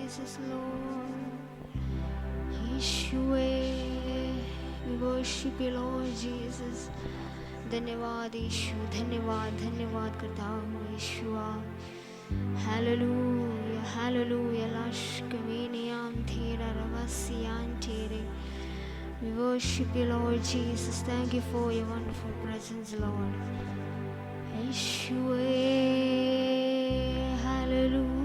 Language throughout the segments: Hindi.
Jesus, Lord. Yeshua, we worship you, Lord Jesus. धन्यवाद यीशु, धन्यवाद धन्यवाद करता हूँ यीशुआ. Hallelujah, hallelujah. Lashkaminiam thera ravasiyan tere. We worship you, Lord Jesus. Thank you for your wonderful presence, Lord. Yeshua, hallelujah.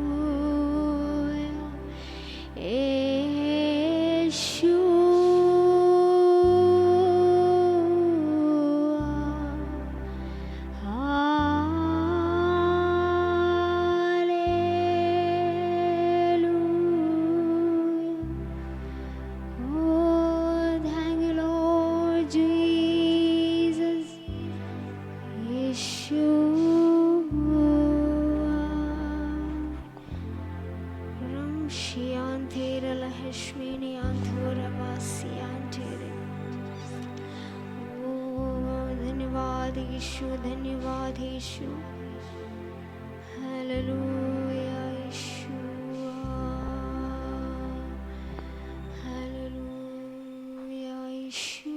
धन्यवाद यीशु. हालेलुया यीशुआ, हालेलुया यीशु.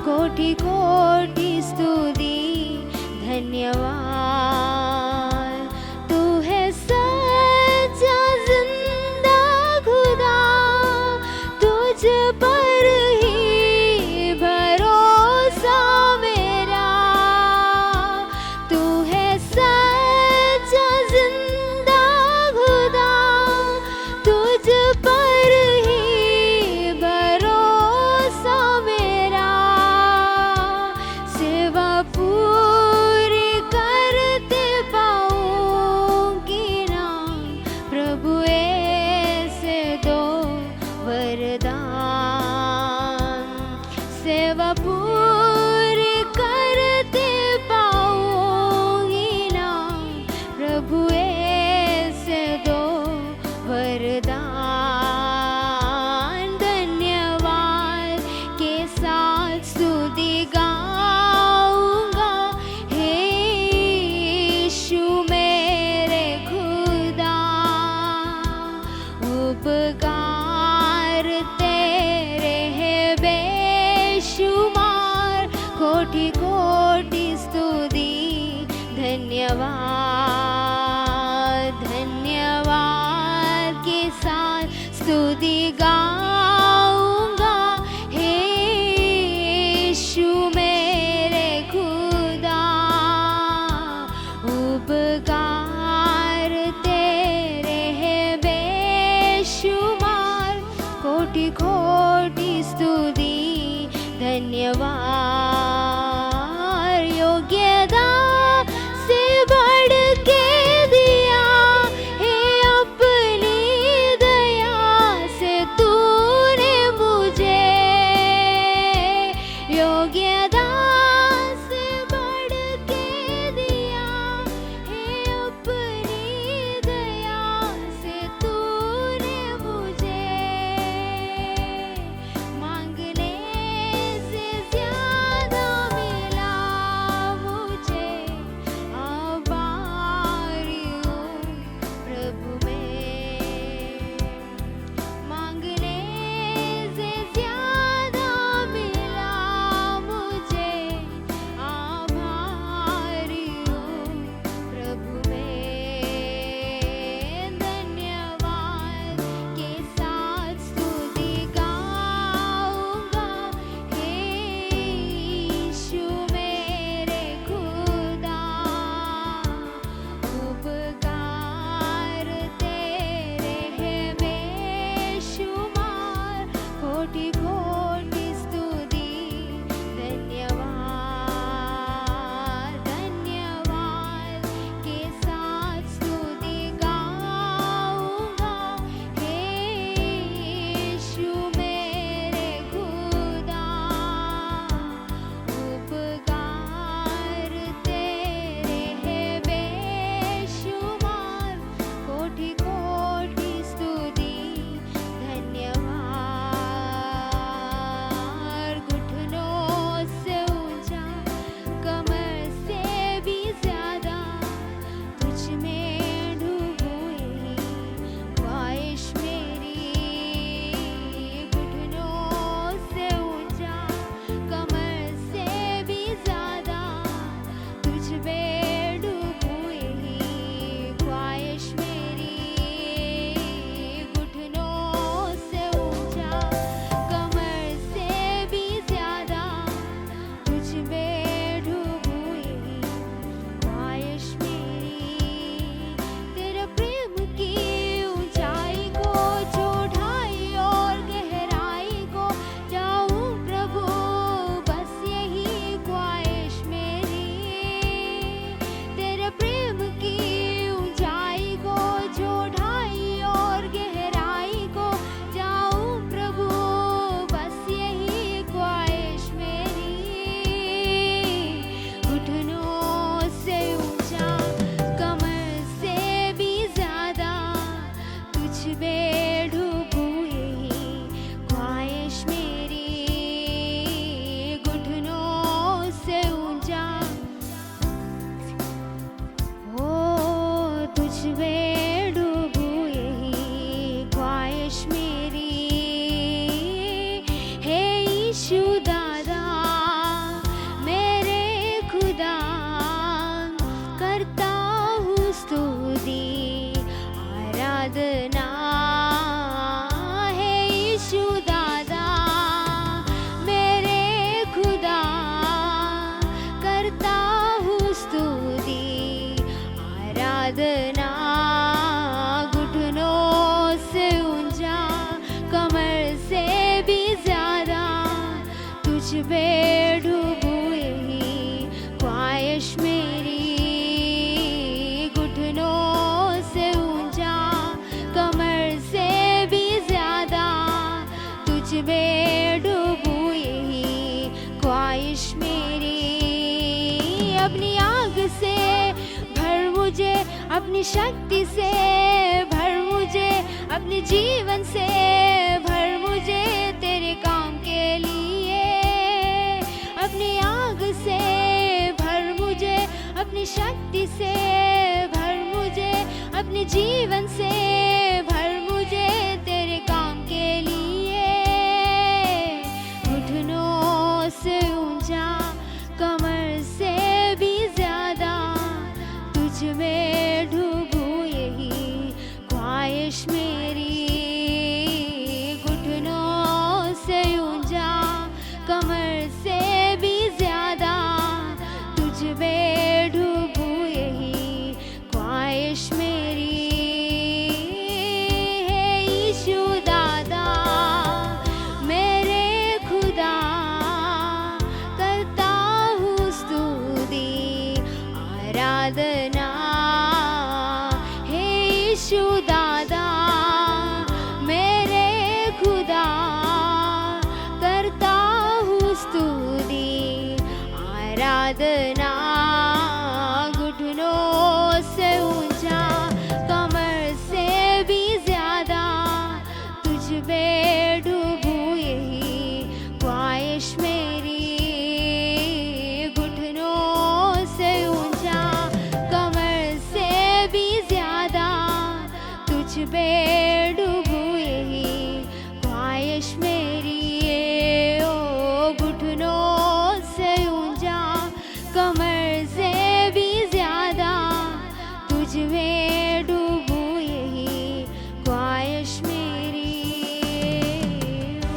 कोटि कोटि स्तुति धन्यवाद. धन्यवाद धन्यवाद के साथ स्तुति गाऊंगा हे यीशु मेरे खुदा उपकार तेरे है बेशुमार कोटि कोटि स्तुति धन्यवाद योग्यता से बढ़ के दिया है अपनी दया से तूने मुझे योग्यता से बढ़ के दिया है अपनी दया से तूने मुझे मांगने से ज्यादा मिला मुझे आभारी हूँ प्रभु मैं मांगने से ज्यादा मिला मुझे आभारी हूँ प्रभु मैं धन्यवाद के साथ स्तुति गाऊंगा हे यीशु मेरे खुदा उपकार तेरे है बेशुमार कोटि कोटि स्तुति धन्यवाद धन्यवाद के साथ स्तुति गाऊंगा हे यीशु मेरे खुदा उपकार तेरे है बेशुमार कोटि कोटि स्तुति धन्यवाद घुटनों से ऊंचा कमर से भी ज्यादा तुझ में डूबूं यही ख्वाहिश मेरी घुटनों से ऊंचा कमर से भी ज्यादा तुझ पे डूबूं यही ख्वाहिश मेरी घुटनों से ऊंचा कमर से भी ज्यादा तुझ पे डूबूं यही ख्वाहिश मेरी तेरे प्रेम की ऊंचाई को चौड़ाई और गहराई को जाऊं प्रभु बस यही ख्वाहिश मेरी तेरे प्रेम की ऊंचाई को चौड़ाई और गहराई को जाऊं प्रभु बस यही ख्वाहिश मेरी घुटनों से ऊंचा कमर से भी ज्यादा तुझ पे डूबूं यही ख्वाहिश मेरी घुटनों से ऊंचा ओ तुझ पे डूबूं यही ख्वाहिश मेरी हे यीशु दादा मेरे खुदा करता हूँ स्तुति आराधना हे यीशु दादा मेरे खुदा करता हूँ स्तुति आराधना घुटनों से ऊंचा कमर से भी ज्यादा तुझ पे डूबूं यही ख्वाहिश मेरी घुटनों से ऊंचा कमर से भी ज्यादा तुझ पे डूबूं यही ख्वाहिश मेरी अपनी आग से भर मुझे अपनी शक्ति से भर मुझे अपने जीवन से भर मुझे तेरे काम के लिए अपनी आग से भर मुझे अपनी शक्ति से भर मुझे अपने जीवन से भर मुझे तेरे काम के लिए घुटनों से ऊंचा कमर से भी ज्यादा आराधना हे यीशु दादा मेरे खुदा, करता हूँ स्तुति आराधना घुटनों से ऊंचा कमर से भी ज्यादा तुझ पे डूबूं यही ख्वाहिश मेरी, घुटनों से ऊंचा कमर से भी ज्यादा तुझ पे डूबूं यही ख्वाहिश मेरी, ओ घुटनों से ऊंचा कमर से भी ज्यादा तुझ में डूबूं यही ख्वाहिश मेरी, ओ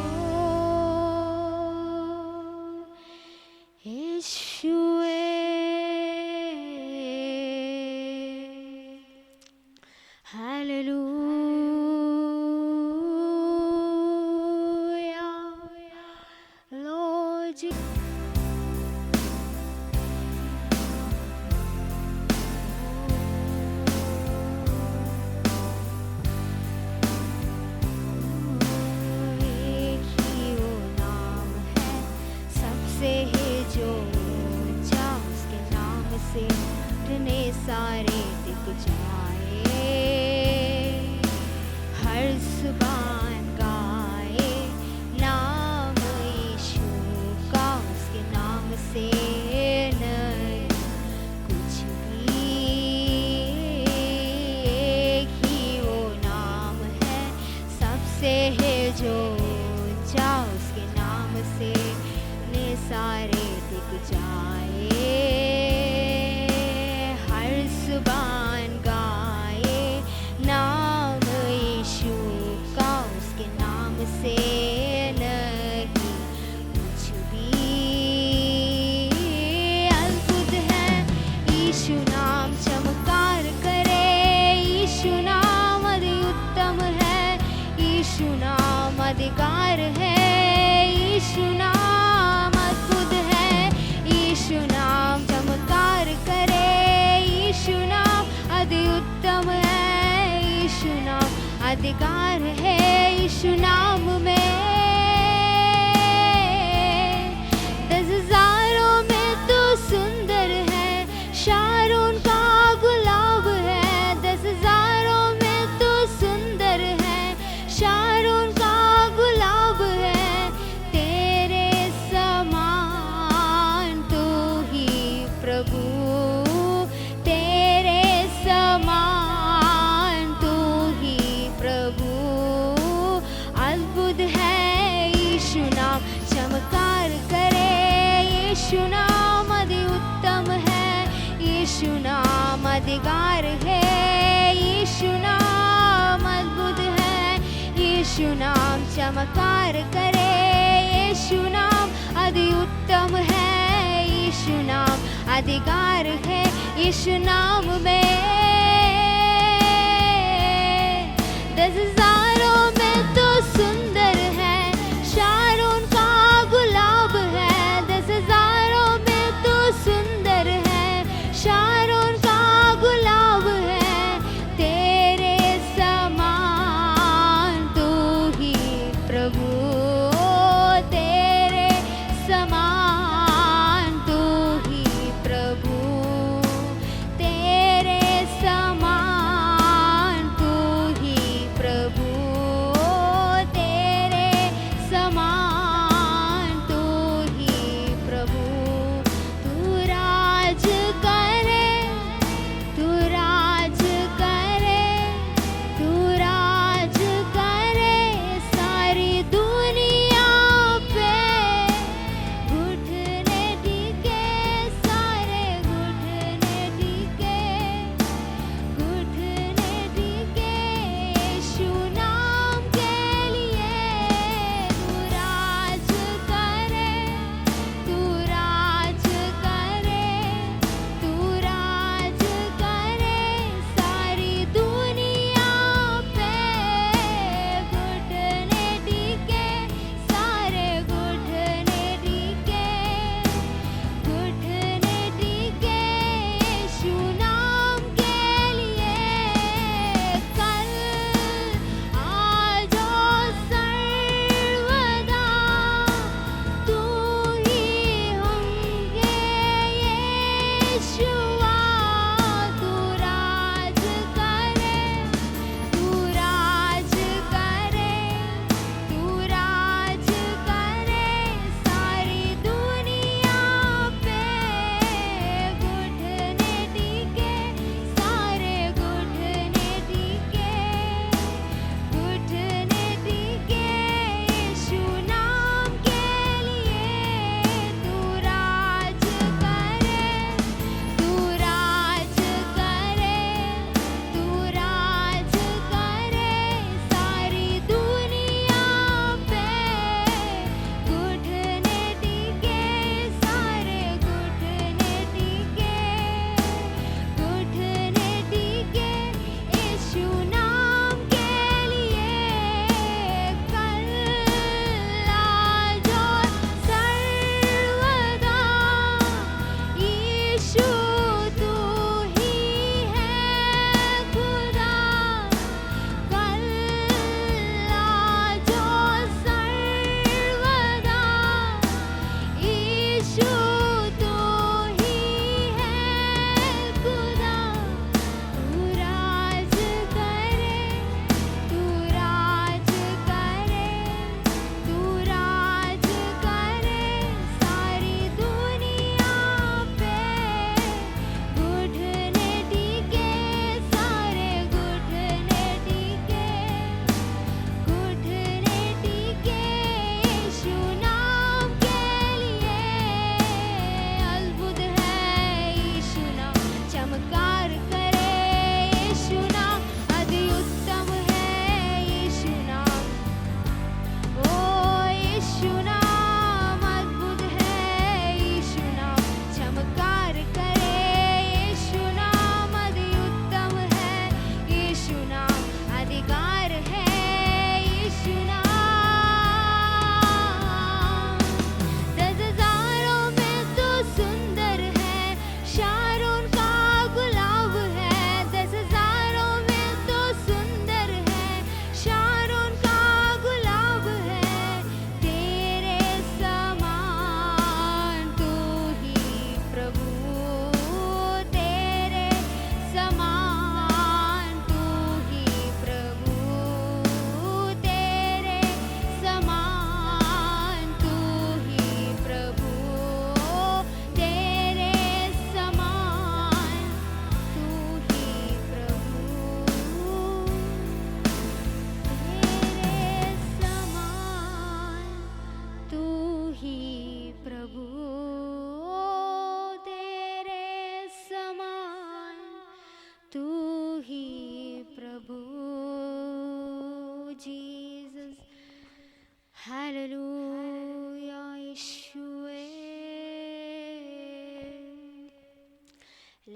यीशुए हालेलुया लॉर्ड जी। एक ही वो नाम है सबसे है जो ऊंचा, उसके नाम से इतने सारे दिख जाए, हर जुबान गाए नाम यीशु का, उसके नाम से नहीं कुछ भी। एक ही वो नाम है सबसे है जो ऊंचा, उसके नाम से ने सारे दिख जाए, हर जुबान गाए नाम यीशु का, उसके नाम से नहीं कुछ भी। अद्भुत है यीशु नाम चमत्कार करे, यीशु नाम अति उत्तम है, यीशु नाम अधिकार है, यीशु नाम अद्भुत है, यीशु नाम चमत्कार करे, यीशु नाम अति उत्तम है, यीशु नाम अधिकार है, यीशु नाम में 10,000 में तो सुंदर है, शारून का गुलाब है, 10,000 में तो सुंदर है, शारून का गुलाब है, तेरे समान तू ही प्रभु, तेरे समान तू ही प्रभु। अद्भुत है यीशु नाम चमत्कार करे, यीशु नाम अति उत्तम है, यीशु नाम अधिकार है, यीशु नाम अद्भुत है, यीशु नाम चमत्कार करे, यीशु नाम अति उत्तम है, यीशु नाम अधिकार है, यीशु नाम में 10,000 में तो सुंदर है, शारून का गुलाब है, 10,000 में तो सुंदर है, शारून का गुलाब है, तेरे समान तू ही प्रभु, तेरे समान तू ही प्रभु, तेरे समान तू ही प्रभु।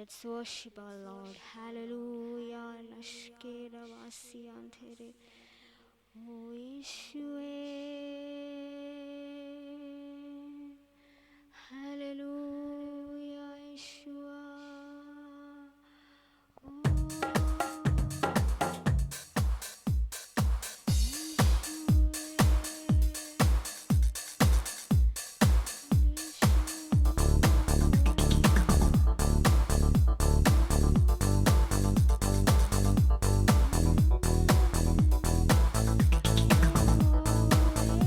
Let's worship our Lord. Hallelujah. Nashkera vasiyantere. O Yeshua. Hallelujah, Yeshua.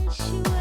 Yeshua.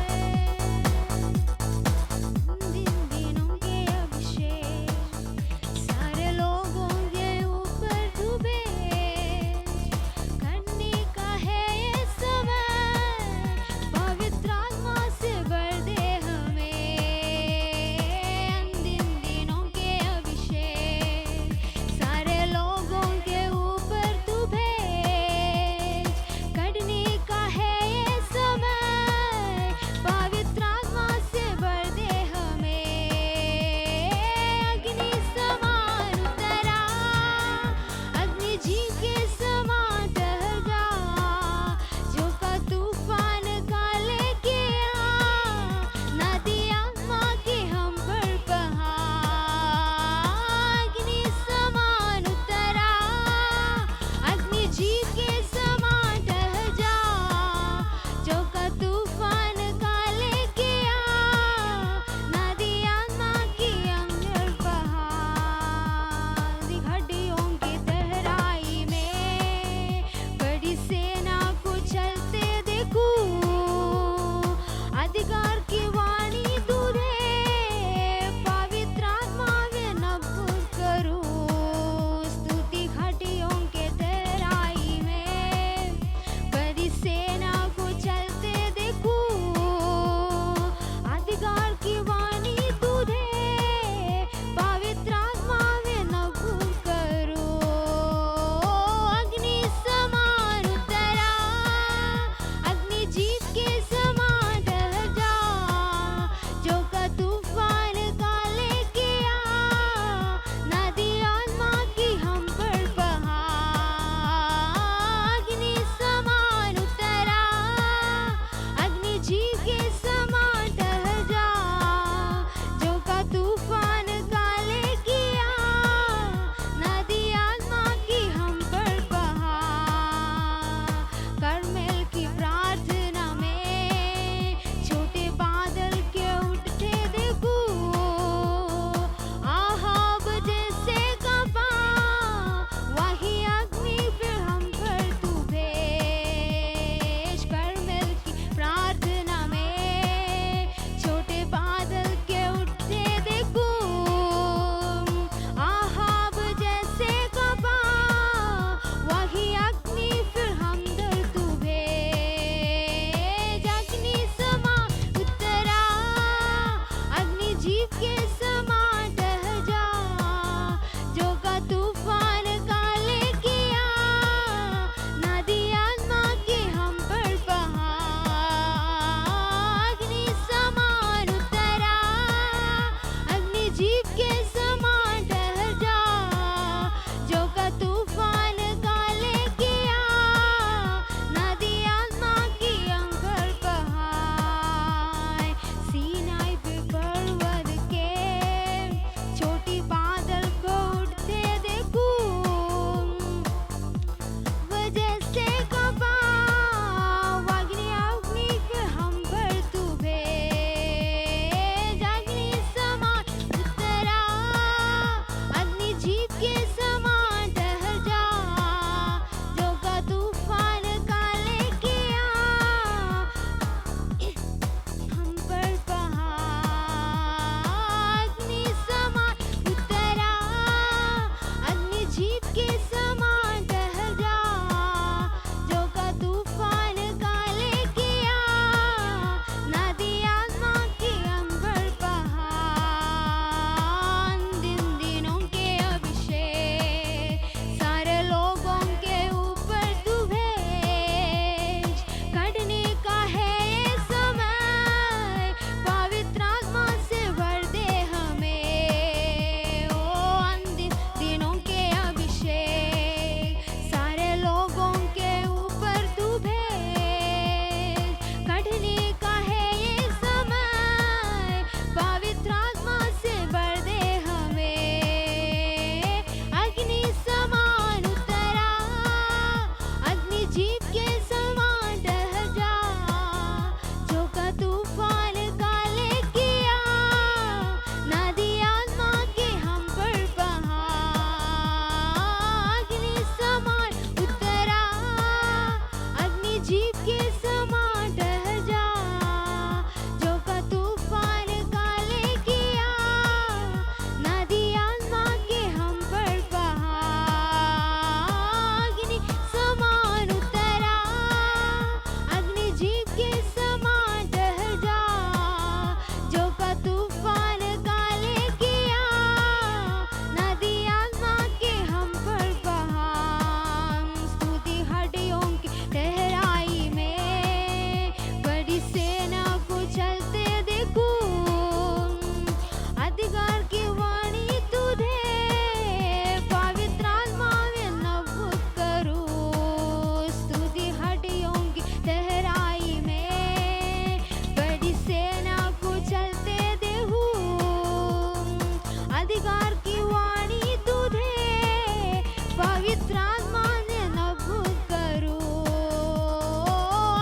पवित्र आत्मा ने नभूत करो,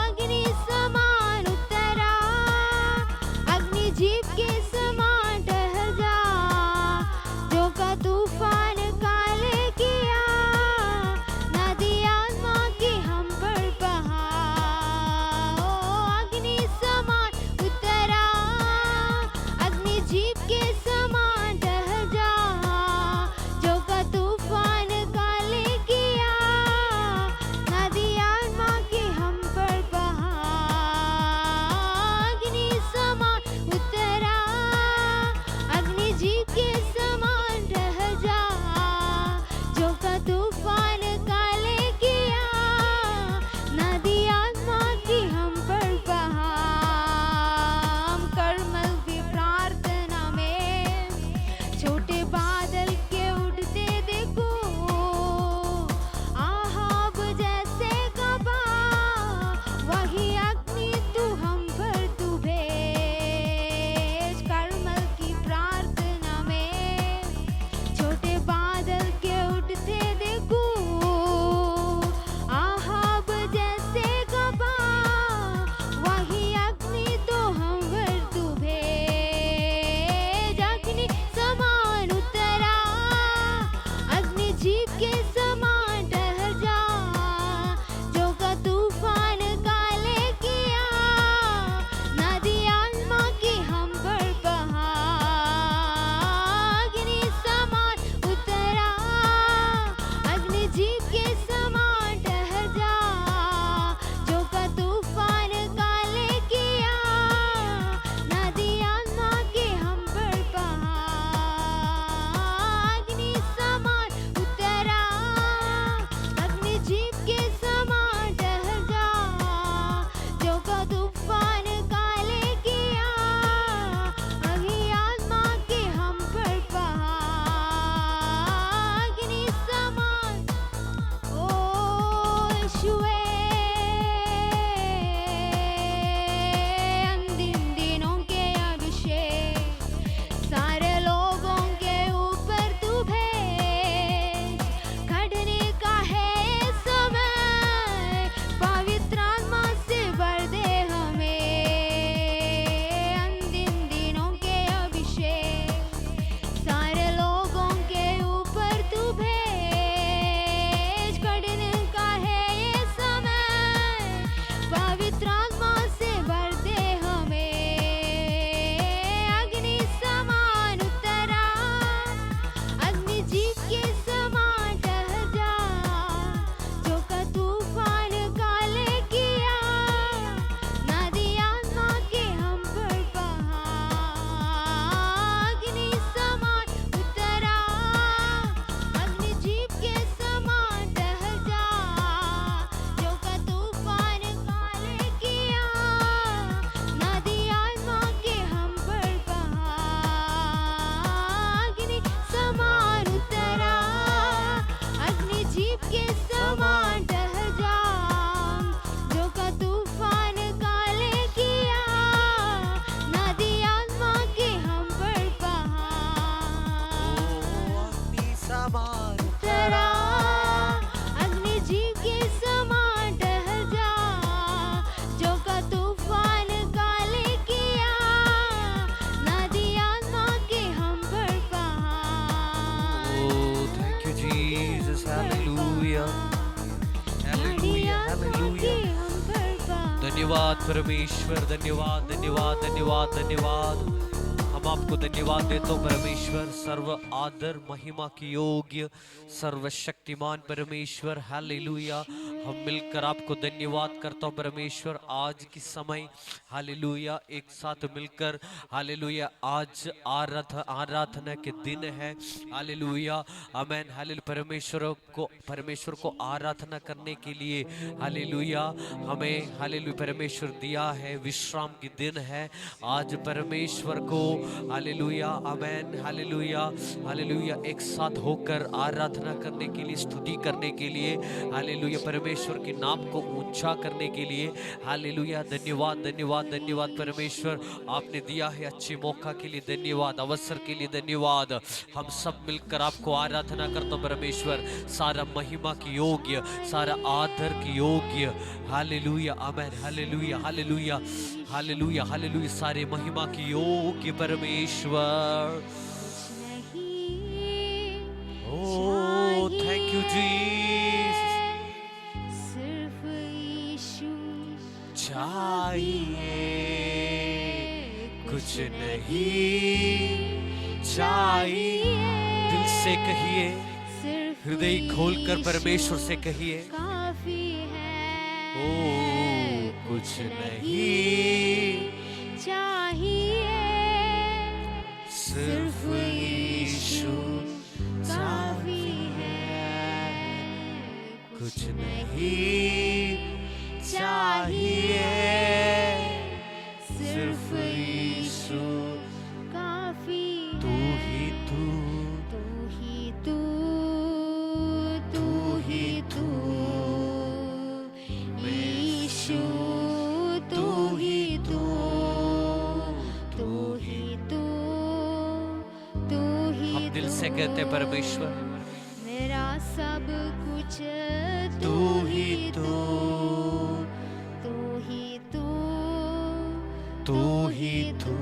अग्नि समान उतरा, अग्नि जीप के समान टहल जा, जो का तूफान काले किया, नदी आत्मा की हम पर बहा। ओ अग्नि समान उतरा, अग्नि जीप के समान टहल जा, जो का तूफान काले किया, नदी आत्मा की हम पर बहा। अग्नि समान उतरा, अग्नि जीप के समान टहल जा, जो का तूफान काले किया, नदी आत्मा की हम पर बहा। हम करमल की प्रार्थना में छोटे बादल के उड़ते देखो, आहाब जैसे कबा, वही अग्नि तू हम पर तू भेज। करमल की प्रार्थना में छोटे बादल के उड़ते देखो, आहाब जैसे कबा, वही अग्नि तो हम पर तू भेज। अग्नि समान उतरा, अग्नि जीप के समान टहल जा, जो का तूफान काले किया, नदी आत्मा की हम पर बहा। अग्नि समान उतरा, अग्नि जीप के समान टहल जा, जो का तूफान काले किया, नदी आत्मा की हम पर बहा। अग्नि समान उतरा, अग्नि जीप के समान टहल जा, जो का तूफान काले किया, अग्नि आत्मा की हम पर बहा। अग्नि समान ओ यीशुए, अंतिम दिनों के अभिषेक सारे लोगों के ऊपर तू भेज। खड़ने का है ये समय, पवित्र आत्मा से भर दे हमें। अंतिम दिनों के अभिषेक सारे लोगों के ऊपर तू भेज। खड़ने का है ये समय, पवित्र आत्मा से भर दे हमें। अग्नि समान उतरा, अग्नि जीप के समान टहल जा, जो का तूफान काले किया, नदी आत्मा के हम पर बहा। अग्नि समान उतरा, अग्नि जीप के समान टहल जा, जो का तूफान काले किया, नदी आत्मा के हम पर बहा। अग्नि समान उतरा, अग्नि जीप के समान टहल जा, जो का तूफान काले किया, नदी आत्मा के हम पर बहा। अग्नि समान उतरा, अग्नि जीप के समान टहल जा, जो का तूफान काले किया, नदी आत्मा के हम पर बहा। Oh, thank you, Jesus. Hallelujah. Hallelujah. Hallelujah. हम पर बहा। धन्यवाद परमेश्वर, धन्यवाद धन्यवाद धन्यवाद धन्यवाद। हम आपको धन्यवाद देते हो परमेश्वर, सर्व आदर महिमा की योग्य सर्वशक्तिमान परमेश्वर। हालेलुया। हम मिलकर आपको धन्यवाद करता हूँ परमेश्वर, आज की समय हालेलुया एक साथ मिलकर हालेलुया आज आराधना के दिन है। Hallelujah amen. हालेलुया परमेश्वर को आराधना करने के लिए हालेलुया हमें हालेलुया परमेश्वर दिया है, विश्राम की दिन है आज परमेश्वर को हालेलुया आमेन हालेलुया हालेलुया एक साथ होकर आराधना करने के लिए, स्तुति करने के लिए हालेलुया परमेश्वर परमेश्वर के नाम को ऊंचा करने के लिए। हालेलुया, धन्यवाद धन्यवाद धन्यवाद परमेश्वर, आपने दिया है अच्छे मौका के लिए धन्यवाद, अवसर के लिए धन्यवाद। हम सब मिलकर आपको आराधना करते हैं परमेश्वर, सारा महिमा की योग्य, सारा आदर की योग्य। हालेलुया, आमेन, हालेलुया हालेलुया हालेलुया हालेलुया, सारे महिमा की योग्य परमेश्वर। Oh, thank you, Jesus. सिर्फ यीशु चाहिए, कुछ नहीं चाहिए। दिल से कहिए, सिर्फ हृदय खोलकर परमेश्वर से कहिए, काफी है। ओ कुछ नहीं चाहिए, सिर्फ यीशु काफी है। कुछ नहीं चाहिए, सिर्फ यीशु काफी तू ही तू, तू ही तू, तू ही तू, यीशु तू ही तू, तू ही तू, तू ही हम दिल से कहते हैं परमेश्वर, मेरा सब कुछ तू ही तू, तू ही तू, तू ही तू,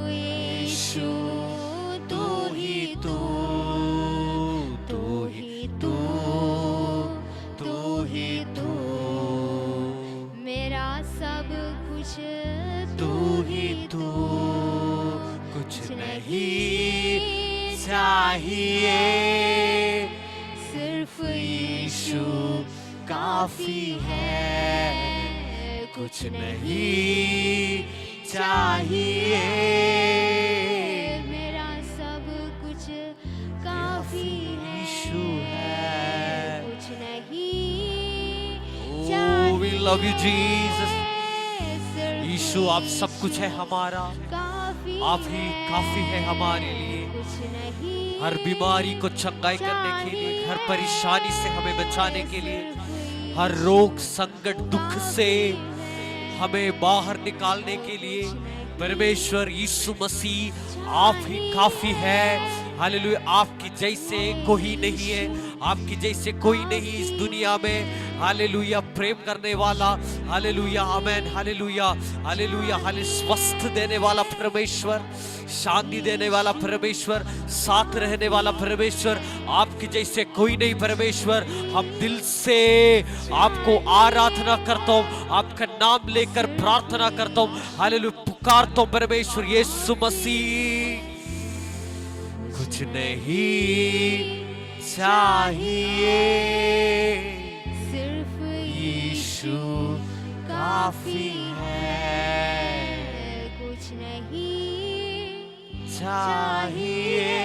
यीशु तू ही तू, तू ही तू, तू ही तू, मेरा सब कुछ तू ही तू, कुछ नहीं चाहिए, सिर्फ यीशु काफी है। कुछ नहीं चाहिए, मेरा सब कुछ काफी है। यीशु है। कुछ नहीं Oh, we love you, Jesus. सिर्फ यीशु आप सब कुछ है हमारा, काफी आप ही काफी है हमारे लिए। कुछ नहीं हर बीमारी को चंगाई करने के लिए, हर परेशानी से हमें बचाने के लिए, हर रोग संकट दुख से हमें बाहर निकालने के लिए परमेश्वर यीशु मसीह आप ही काफी है। हालेलुया, आपकी जैसे कोई नहीं है, आपकी जैसे कोई नहीं इस दुनिया में। हालेलुया, प्रेम करने वाला, हालेलुया, आमेन, हालेलुया हालेलुया हाले, स्वस्थ देने वाला परमेश्वर, शांति देने वाला परमेश्वर, साथ रहने वाला परमेश्वर, आपकी जैसे कोई नहीं परमेश्वर। हम दिल से आपको आराधना करता हूँ, आपका नाम लेकर प्रार्थना करता हूँ, हालेलुया, पुकारता हूँ परमेश्वर यीशु मसीह। कुछ नहीं चाहिए, सिर्फ यीशु काफी है। कुछ नहीं चाहिए,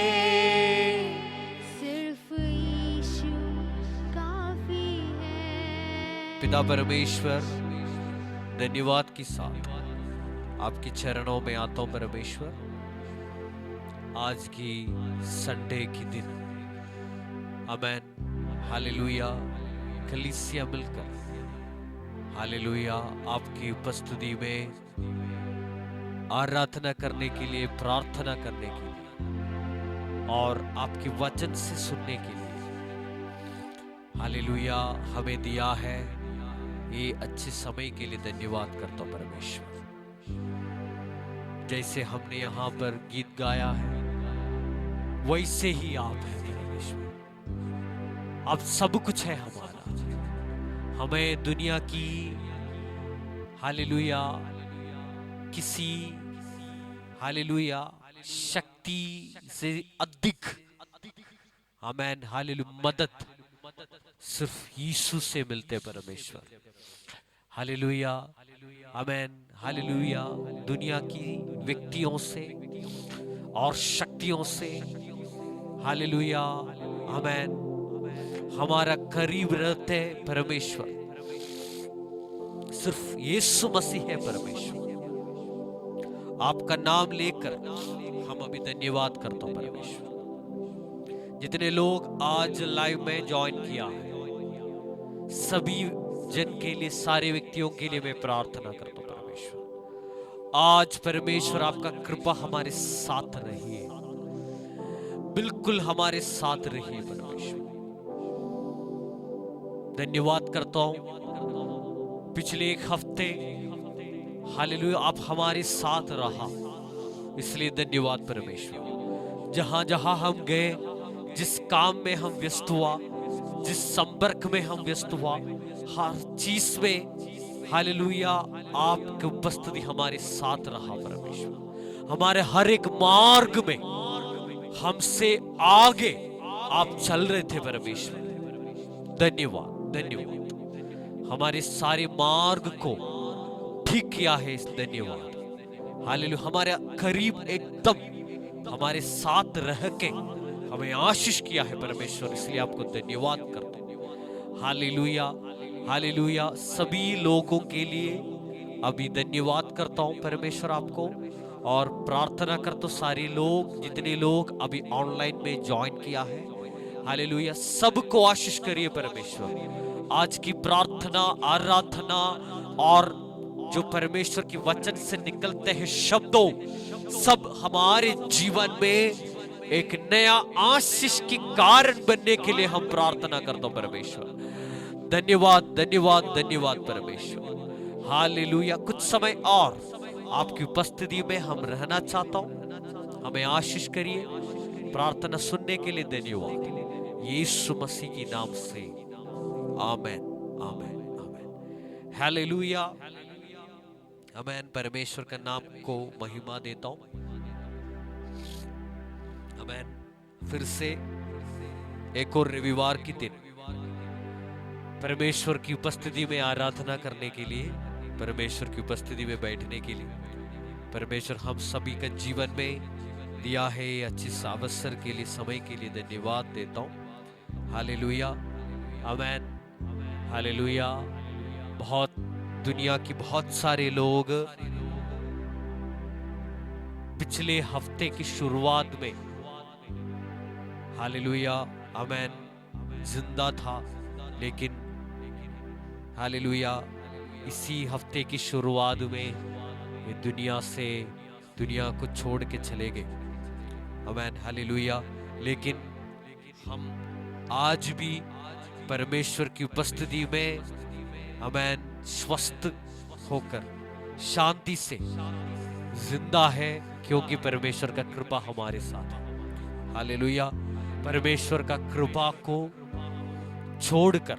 सिर्फ यीशु काफी है। पिता परमेश्वर, धन्यवाद के साथ आपके चरणों में आता हूं परमेश्वर। आज की संडे की दिन, आमेन, हालेलुया, कलीसिया मिलकर, हालेलुया, आपकी उपस्थिति में आराधना करने के लिए, प्रार्थना करने के लिए और आपके वचन से सुनने के लिए, हालेलुया, हमें दिया है। ये अच्छे समय के लिए धन्यवाद करता हूं परमेश्वर। जैसे हमने यहाँ पर गीत गाया है, वैसे ही आप हैं परमेश्वर। आप सब कुछ है हमारा। हमें दुनिया की, हालेलुया, किसी, हालेलुया, शक्ति से अधिक, आमेन, हालेलुया, मदद सिर्फ यीशु से मिलते परमेश्वर। हालेलुया, आमेन, हालेलुया, दुनिया की व्यक्तियों से और शक्तियों से, हालेलुया, आमेन, हमारा करीब रहते परमेश्वर सिर्फ यीशु मसीह है परमेश्वर। आपका नाम लेकर हम अभी धन्यवाद करता हूं परमेश्वर। जितने लोग आज लाइव में ज्वाइन किया है, सभी जन के लिए, सारे व्यक्तियों के लिए मैं प्रार्थना करता हूँ परमेश्वर। आज परमेश्वर आपका कृपा हमारे साथ रही है, बिल्कुल हमारे साथ रही है परमेश्वर। धन्यवाद करता हूँ पिछले एक हफ्ते हालेलुया आप हमारे साथ रहा, इसलिए धन्यवाद परमेश्वर। जहां जहां हम गए, जिस काम में हम व्यस्त हुआ, जिस संपर्क में हम व्यस्त हुआ, हर चीज में हालेलुया आपकी उपस्थिति हमारे साथ रहा परमेश्वर। हमारे हर एक मार्ग में हमसे आगे आप चल रहे थे परमेश्वर। धन्यवाद धन्यवाद, हमारे सारे मार्ग को ठीक किया है, धन्यवाद। हालेलुया हमारे करीब एकदम हमारे साथ रह के हमें आशीष किया है परमेश्वर, इसलिए आपको धन्यवाद करता हूं। हालेलुया हालेलुया, सभी लोगों के लिए अभी धन्यवाद करता हूं परमेश्वर आपको, और प्रार्थना करता हूं सारे लोग, जितने लोग अभी ऑनलाइन में ज्वाइन किया है, हालेलुया सबको आशीष करिए परमेश्वर। आज की प्रार्थना, आराधना और जो परमेश्वर की वचन से निकलते हैं शब्दों, सब हमारे जीवन में एक नया आशीष की कारण बनने के लिए हम प्रार्थना करते हैं परमेश्वर। धन्यवाद धन्यवाद धन्यवाद परमेश्वर। हालेलुया, कुछ समय और आपकी उपस्थिति में हम रहना चाहता हूं, हमें आशीष करिए। प्रार्थना सुनने के लिए धन्यवाद, यीशु मसीह की नाम से आमेन आमेन आमेन। Hallelujah amen. परमेश्वर का नाम को महिमा देता हूं। आमेन। फिर से एक और रविवार की दिन परमेश्वर की उपस्थिति में आराधना करने के लिए, परमेश्वर की उपस्थिति में बैठने के लिए परमेश्वर हम सभी का जीवन में दिया है अच्छे अवसर के लिए, समय के लिए धन्यवाद देता हूं। Hallelujah amen hallelujah. बहुत दुनिया की बहुत सारे लोग पिछले हफ्ते की शुरुआत में हालेलुया आमेन जिंदा था, लेकिन हालेलुया इसी हफ्ते की शुरुआत में ये दुनिया को छोड़ के चले गए। Amen hallelujah. लेकिन हम आज भी परमेश्वर की उपस्थिति में आमेन स्वस्थ होकर शांति से जिंदा है, क्योंकि परमेश्वर का कृपा हमारे साथ है। हालेलुया। परमेश्वर का कृपा को छोड़कर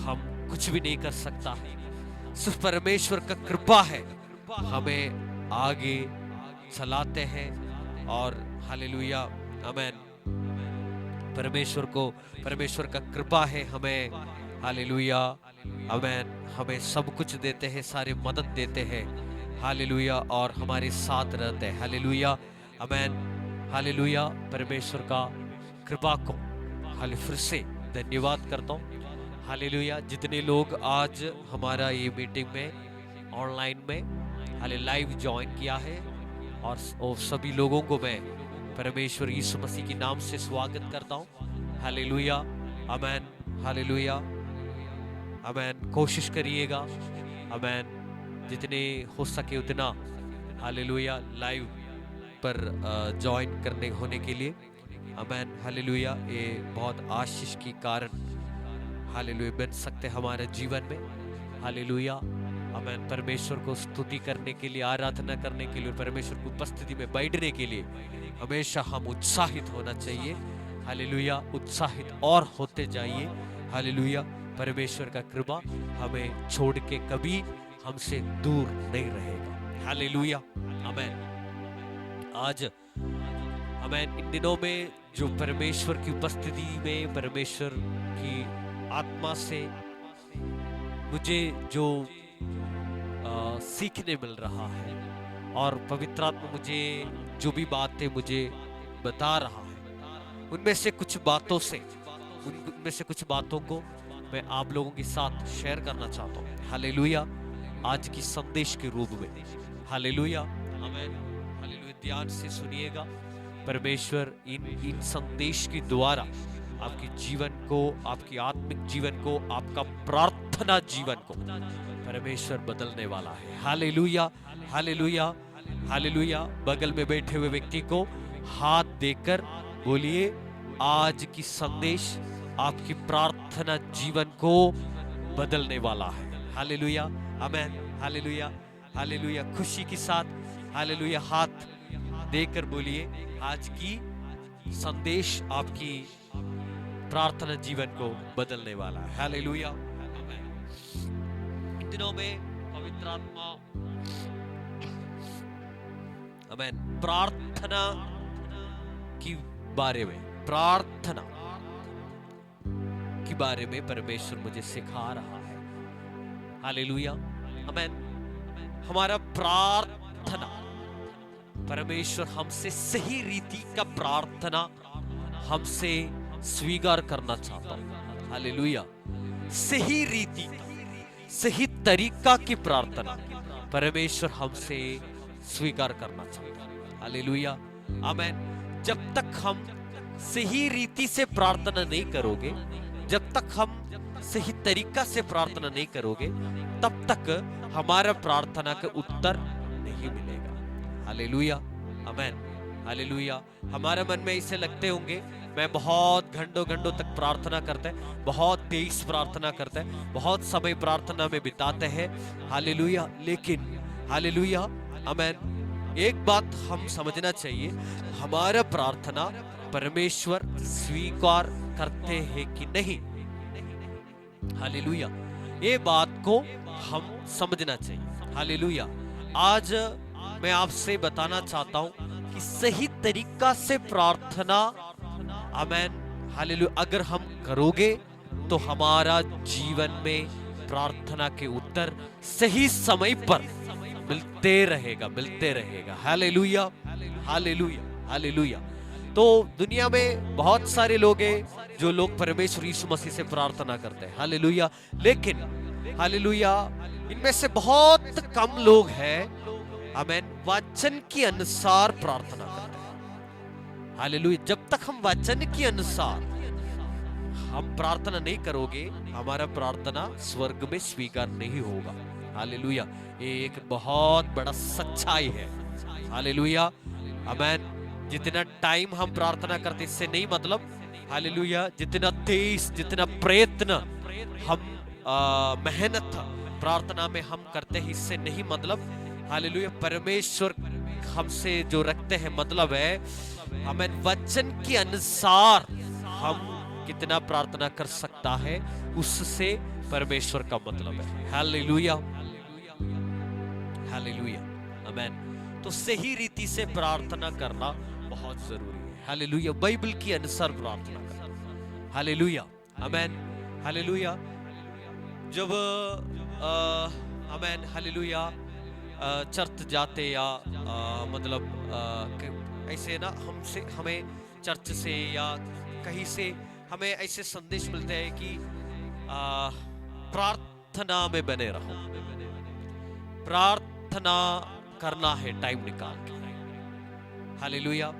हम कुछ भी नहीं कर सकता है, सिर्फ परमेश्वर का कृपा है हमें आगे चलाते हैं। और हालेलुया आमेन, परमेश्वर का कृपा है हमें, हालेलुया आमेन, हमें सब कुछ देते हैं, सारे मदद देते हैं, हालेलुया, और हमारे साथ रहते हैं। Hallelujah amen hallelujah. परमेश्वर का कृपा को फिर से धन्यवाद करता हूँ। हालेलुया। जितने लोग आज हमारा ये मीटिंग में ऑनलाइन में लाइव ज्वाइन किया है, और सभी लोगों को मैं परमेश्वर यीशु मसीह के नाम से स्वागत करता हूँ। Hallelujah amen hallelujah amen. कोशिश करिएगा आमेन, जितने हो सके उतना हालेलुया लाइव पर ज्वाइन करने होने के लिए। Amen hallelujah. ये बहुत आशीष की कारण हालेलुया बन सकते हमारे जीवन में। Hallelujah amen. परमेश्वर को स्तुति करने के लिए, आराधना करने के लिए, परमेश्वर की उपस्थिति में बैठने के लिए हमेशा हम उत्साहित होना चाहिए। हालेलुया। उत्साहित और होते जाइए। हालेलुया। परमेश्वर का कृपा हमें छोड़ के कभी हमसे दूर नहीं रहेगा। Hallelujah amen. आज आमेन इन दिनों में जो परमेश्वर की उपस्थिति में, परमेश्वर की आत्मा से मुझे जो सीखने मिल रहा है, और पवित्र आत्मा मुझे जो भी बातें मुझे बता रहा है, उनमें से कुछ बातों को मैं आप लोगों के साथ शेयर करना चाहता हूँ। हालेलुया। आज की संदेश के रूप में। Hallelujah amen hallelujah. ध्यान से सुनिएगा। परमेश्वर इन संदेश के द्वारा आपकी जीवन को, आपकी आत्मिक जीवन को, आपका प्रार्थना जीवन को परमेश्वर बदलने वाला है। Hallelujah, hallelujah, hallelujah. बगल में बैठे हुए व्यक्ति को हाथ देकर बोलिए, आज की संदेश आपकी प्रार्थना जीवन को बदलने वाला है। हालेलुया, आमेन, हालेलुया, हालेलुया। खुशी के साथ हालेलुया हाथ देकर बोलिए, आज की संदेश आपकी प्रार्थना जीवन को बदलने वाला है। हालेलुया, आमेन। इन दिनों में पवित्र आत्मा, आमेन, प्रार्थना की बारे में, प्रार्थना के बारे में परमेश्वर मुझे सिखा रहा है। हालेलुया, आमेन। हमारा प्रार्थना, परमेश्वर हमसे सही रीति का प्रार्थना हमसे स्वीकार करना चाहता है। हालेलुया, सही रीति, सही तरीका की प्रार्थना परमेश्वर हमसे स्वीकार करना चाहता है। हालेलुया, आमेन। जब तक हम सही रीति से प्रार्थना नहीं करोगे, जब तक हम सही तरीका से प्रार्थना नहीं करोगे, तब तक हमारा प्रार्थना का उत्तर नहीं मिलेगा। हालेलुया, आमेन, हालेलुया। हमारे मन में इसे लगते होंगे, मैं बहुत घंटों घंटों तक प्रार्थना करते हैं, बहुत तेज प्रार्थना करते हैं, बहुत समय प्रार्थना में बिताते हैं। हालेलुया, लेकिन हालेलुया, आमेन, एक बात हम समझना चाहिए, हमारा प्रार्थना परमेश्वर स्वीकार करते हैं कि नहीं। हालेलुया, ये बात को हम समझना चाहिए। हालेलुया। आज मैं आपसे बताना चाहता हूं कि सही तरीका से प्रार्थना, आमेन, हालेलुया, अगर हम करोगे तो हमारा जीवन में प्रार्थना के उत्तर सही समय पर मिलते रहेगा, मिलते रहेगा। Hallelujah, hallelujah, hallelujah. तो दुनिया में बहुत सारे लोग हैं जो लोग परमेश्वर यीशु मसीह से प्रार्थना करते हैं। हालेलुया, लेकिन हालेलुया, इनमें से बहुत कम लोग हैं, आमेन, वचन के अनुसार प्रार्थना करते हैं। हालेलुया, जब तक हम वचन के अनुसार हम प्रार्थना नहीं करोगे, हमारा प्रार्थना स्वर्ग में स्वीकार नहीं होगा। हालेलुया, ये एक बहुत बड़ा सच्चाई है। हालेलुया, आमेन। जितना टाइम हम प्रार्थना करते इससे नहीं मतलब, हालेलुया, जितना तेज, जितना प्रयत्न हम मेहनत प्रार्थना में हम करते हैं इससे नहीं मतलब। हालेलुया, परमेश्वर हमसे जो रखते हैं मतलब है, हमें वचन के अनुसार हम कितना प्रार्थना कर सकता है, उससे परमेश्वर का मतलब है। हालेलुया, हालेलुया, आमेन। तो सही रीति से प्रार्थना करना बहुत जरूरी है। हालेलुया, बाइबल के अनुसार प्रार्थना करना। हालेलुया, आमेन, हालेलुया। जब आमेन, हालेलुया, चर्च जाते या मतलब ऐसे ना हमें चर्च से या कहीं से हमें ऐसे संदेश मिलते हैं कि प्रार्थना में बने रहो, प्रार्थना करना है टाइम निकाल के। हालेलुया,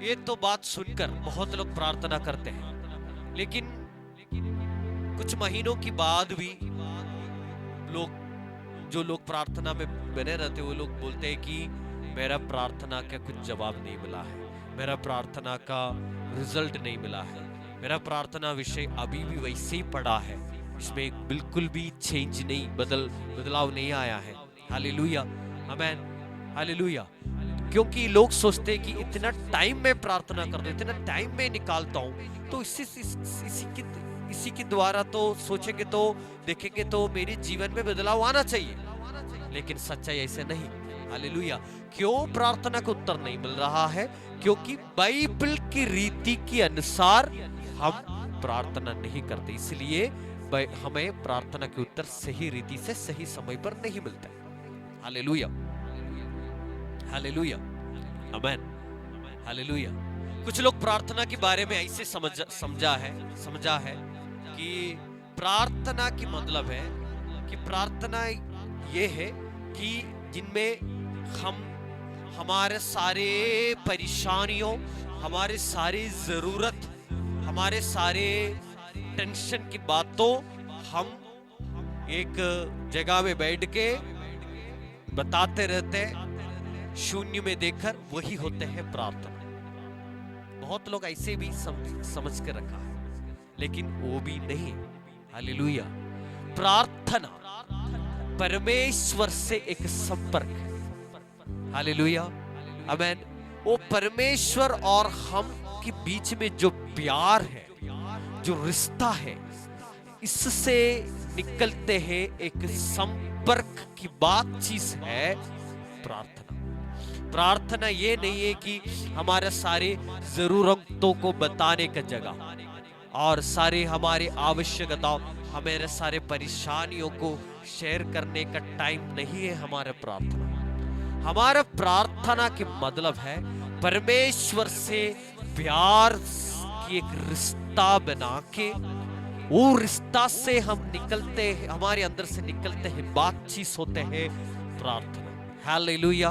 ये तो बात सुनकर बहुत लोग प्रार्थना करते हैं, लेकिन कुछ महीनों के बाद भी जो लोग प्रार्थना में बने रहते, वो लोग बोलते हैं कि मेरा प्रार्थना का कुछ जवाब नहीं मिला है, मेरा प्रार्थना का रिजल्ट नहीं मिला है, मेरा प्रार्थना विषय अभी भी वैसे ही पड़ा है, इसमें बिल्कुल भी चेंज नहीं, बदलाव नहीं आया है। हालेलुया, आमेन, हालेलुया। क्योंकि लोग सोचते हैं कि इतना टाइम में प्रार्थना करता हूं, इतना टाइम में निकालता हूं, तो इसी के द्वारा तो सोचेंगे, तो देखेंगे तो मेरे जीवन में बदलाव आना चाहिए, लेकिन सच्चाई ऐसे नहीं। हालेलुया। क्यों प्रार्थना का उत्तर नहीं मिल रहा है? क्योंकि बाइबल की रीति के अनुसार हम प्रार्थना नहीं करते, इसलिए हमें प्रार्थना के उत्तर सही रीति से सही समय पर नहीं मिलता। हालेलुया, हालेलुया, आमेन, हालेलुया। कुछ लोग प्रार्थना के बारे में ऐसे समझा है कि प्रार्थना की मतलब है कि प्रार्थना ये है कि जिनमें हम हमारे सारे परेशानियों, हमारे सारी जरूरत, हमारे सारे टेंशन की बातों हम एक जगह में बैठ के बताते रहते हैं, शून्य में देखकर वही होते हैं प्रार्थना। बहुत लोग ऐसे भी समझ के रखा है, लेकिन वो भी नहीं। हालेलुया। प्रार्थना परमेश्वर से एक संपर्क है। हालेलुया, आमेन। वो परमेश्वर और हम के बीच में जो प्यार है, जो रिश्ता है, इससे निकलते हैं एक संपर्क की बातचीत है प्रार्थना। प्रार्थना ये नहीं है कि हमारे सारे जरूरतों को बताने का जगह और सारे हमारे आवश्यकताओं, हमारे सारे परेशानियों को शेयर करने का टाइम नहीं है हमारा प्रार्थना। हमारा प्रार्थना के मतलब है परमेश्वर से प्यार की एक रिश्ता बना के, वो रिश्ता से हम निकलते हैं, हमारे अंदर से निकलते हैं, बातचीत होते हैं प्रार्थना। हालेलुया,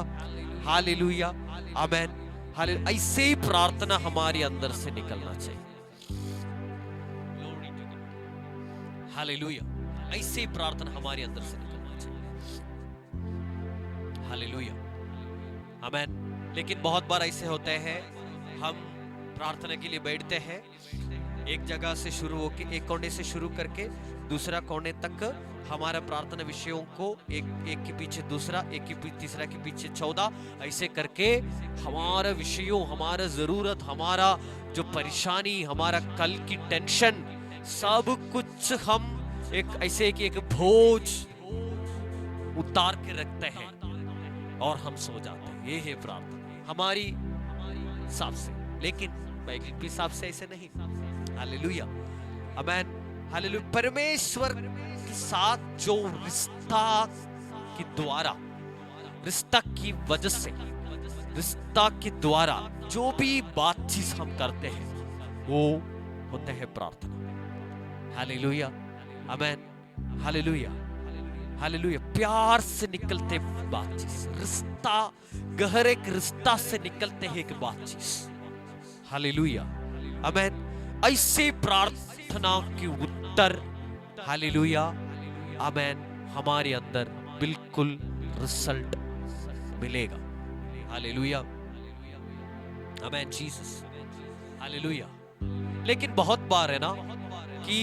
हालेलुया, आमेन, हालेलुया। ऐसे ही प्रार्थना हमारे अंदर से निकलना चाहिए। हालेलुया, ऐसे ही प्रार्थना हमारे अंदर से निकलना चाहिए। हालेलुया, आमेन। लेकिन बहुत बार ऐसे होते हैं, हम प्रार्थना के लिए बैठते हैं, एक जगह से शुरू होकर, एक कोने से शुरू करके दूसरा कोने तक हमारा प्रार्थना विषयों को एक के पीछे दूसरा, एक के पीछे तीसरा, के पीछे 14 ऐसे करके हमारा विषयों, हमारा जरूरत, हमारा जो परेशानी, हमारा कल की टेंशन, सब कुछ हम एक ऐसे कि एक बोझ उतार के रखते हैं और हम सो जाते हैं। ये है प्रार्थना हमारी हिसाब से, लेकिन बाइबल के हिसाब से ऐसे नहीं। हालेलुया, आमेन, हालेलुया। परमेश्वर के साथ जो रिश्ता के द्वारा, रिश्ता की वजह से, रिश्ता के द्वारा जो भी बातचीत हम करते हैं वो होते हैं प्रार्थना। हालेलुया, आमेन, हालेलुया, हालेलुया। प्यार से निकलते बातचीत, रिश्ता, गहरे रिश्ता से निकलते हैं एक बातचीत। हालेलुया, आमेन। ऐसे प्रार्थना के उत्तर, हालेलुया, आमेन, हमारे अंदर बिल्कुल रिजल्ट मिलेगा। हालेलुया, आमेन, जीसस, हालेलुया। लेकिन बहुत बार है ना कि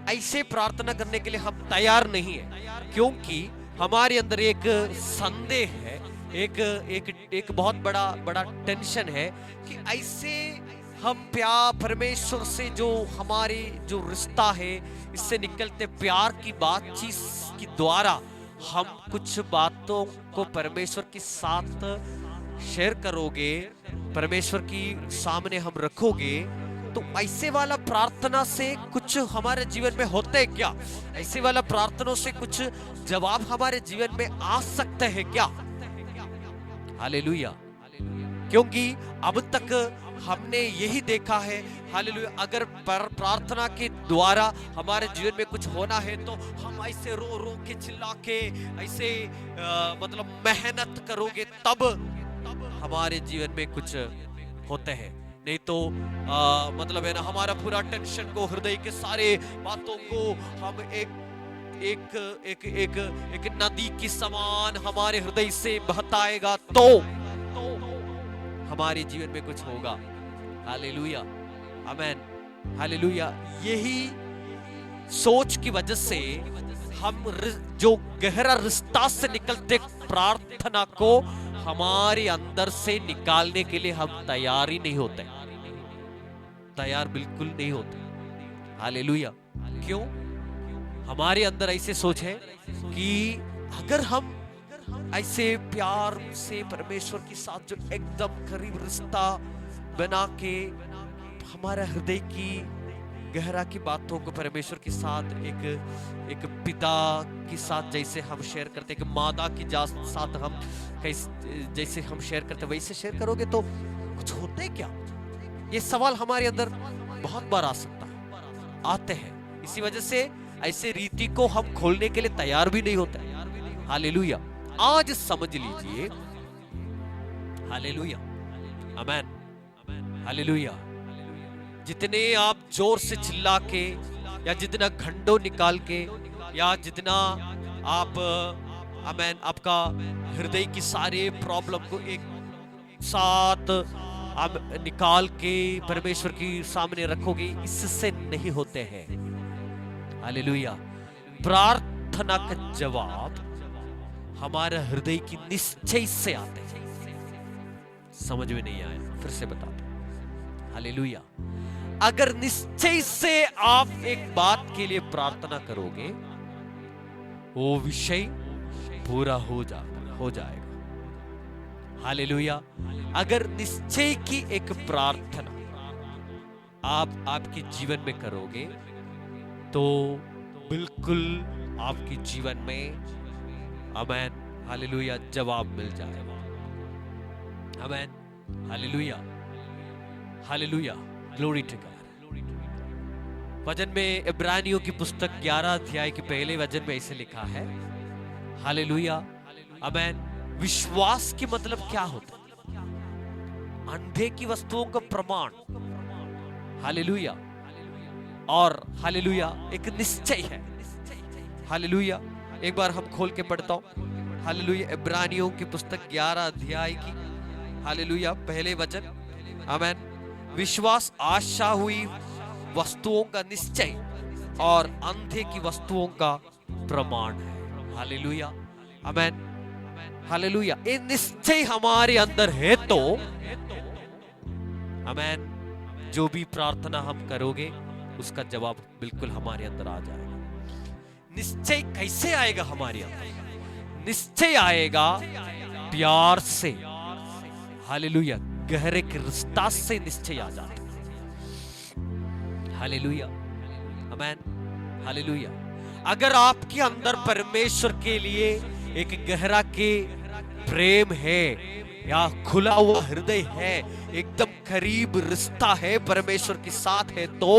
ऐसे प्रार्थना करने के लिए हम तैयार नहीं है, क्योंकि हमारे अंदर एक संदेह है, एक बहुत बड़ा टेंशन है कि ऐसे हम प्यार परमेश्वर से जो हमारे जो रिश्ता है, इससे निकलते प्यार की बातचीत के द्वारा हम कुछ बातों को परमेश्वर के साथ शेयर करोगे, परमेश्वर की सामने हम रखोगे, तो ऐसे वाला प्रार्थना से कुछ हमारे जीवन में होते हैं क्या? ऐसे वाला प्रार्थनों से कुछ जवाब हमारे जीवन में आ सकते हैं क्या? हालेलुया। क्योंकि अब तक हमने यही देखा है, हालेलुया, अगर प्रार्थना के द्वारा हमारे जीवन में कुछ होना है तो हम ऐसे रो रो के चिल्ला के ऐसे मतलब मेहनत करोगे तब हमारे जीवन में कुछ होते हैं। नहीं तो मतलब है ना, हमारा पूरा टेंशन को, हृदय के सारे बातों को हम एक नदी के समान हमारे हृदय से बहताएगा तो हमारे जीवन में कुछ होगा। हालेलुया, आमेन, हालेलुया। यही सोच की वजह से हम जो गहरा रिश्ता से निकलते प्रार्थना को हमारे अंदर से निकालने के लिए हम तैयार ही नहीं होते, तैयार बिल्कुल नहीं होते। हालेलुया। क्यों? हमारे अंदर ऐसे सोच है कि अगर हम ऐसे प्यार से परमेश्वर के साथ जो एकदम करीब रिश्ता बना के हमारा हृदय की गहरा की बातों को परमेश्वर के साथ एक पिता के साथ जैसे हम शेयर करते, कि माता के साथ हम जैसे हम शेयर करते वैसे शेयर करोगे तो कुछ होते क्या? ये सवाल हमारे अंदर बहुत बार आ सकता है, आते हैं। इसी वजह से ऐसे रीति को हम खोलने के लिए तैयार भी नहीं होते। हालेलुया। आज समझ लीजिए, हालेलुया, आमेन, हालेलुया। जितने आप जोर से चिल्ला के या जितना घंटों निकाल के या जितना आप आमेन आपका हृदय की सारे प्रॉब्लम को एक साथ आप निकाल के परमेश्वर की सामने रखोगे, इससे नहीं होते हैं। हालेलुया। प्रार्थना का जवाब हमारे हृदय की निश्चय से आते हैं। समझ में नहीं आया, फिर से बताता हूं। हालेलुया। अगर निश्चय से आप एक बात के लिए प्रार्थना करोगे, वो विषय पूरा हो जाएगा। हालेलुया। अगर निश्चय की एक प्रार्थना आप आपके जीवन में करोगे तो बिल्कुल आपके जीवन में आमेन हालेलुया जवाब मिल जाएगा। आमेन हालेलुया हालेलुया ग्लोरी टू गॉड। वचन में इब्रानियों की पुस्तक 11 अध्याय के पहले वचन में ऐसे लिखा है, हालेलुया आमेन। विश्वास की मतलब क्या होता है? अंधे की वस्तुओं का प्रमाण, हालेलुया, और हालेलुया एक निश्चय है। हालेलुया। एक बार हम खोल के पढ़ता हूं, हालेलुया इब्रानियों की पुस्तक 11 अध्याय की हालेलुया पहले वचन, आमेन। विश्वास आशा हुई वस्तुओं का निश्चय और अंधे की वस्तुओं का प्रमाण है। Hallelujah amen hallelujah. ये निश्चय हमारे अंदर है तो आमेन जो भी प्रार्थना हम करोगे उसका जवाब बिल्कुल हमारे अंदर आ जाएगा। निश्चय कैसे आएगा हमारे अंदर? निश्चय आएगा प्यार से। हालेलुया। गहरे के रिश्ता से निश्चय आ जाता है। Hallelujah amen hallelujah. अगर आपके अंदर परमेश्वर के लिए एक गहरा के प्रेम है या खुला हुआ हृदय है, एकदम करीब रिश्ता है परमेश्वर के साथ है, तो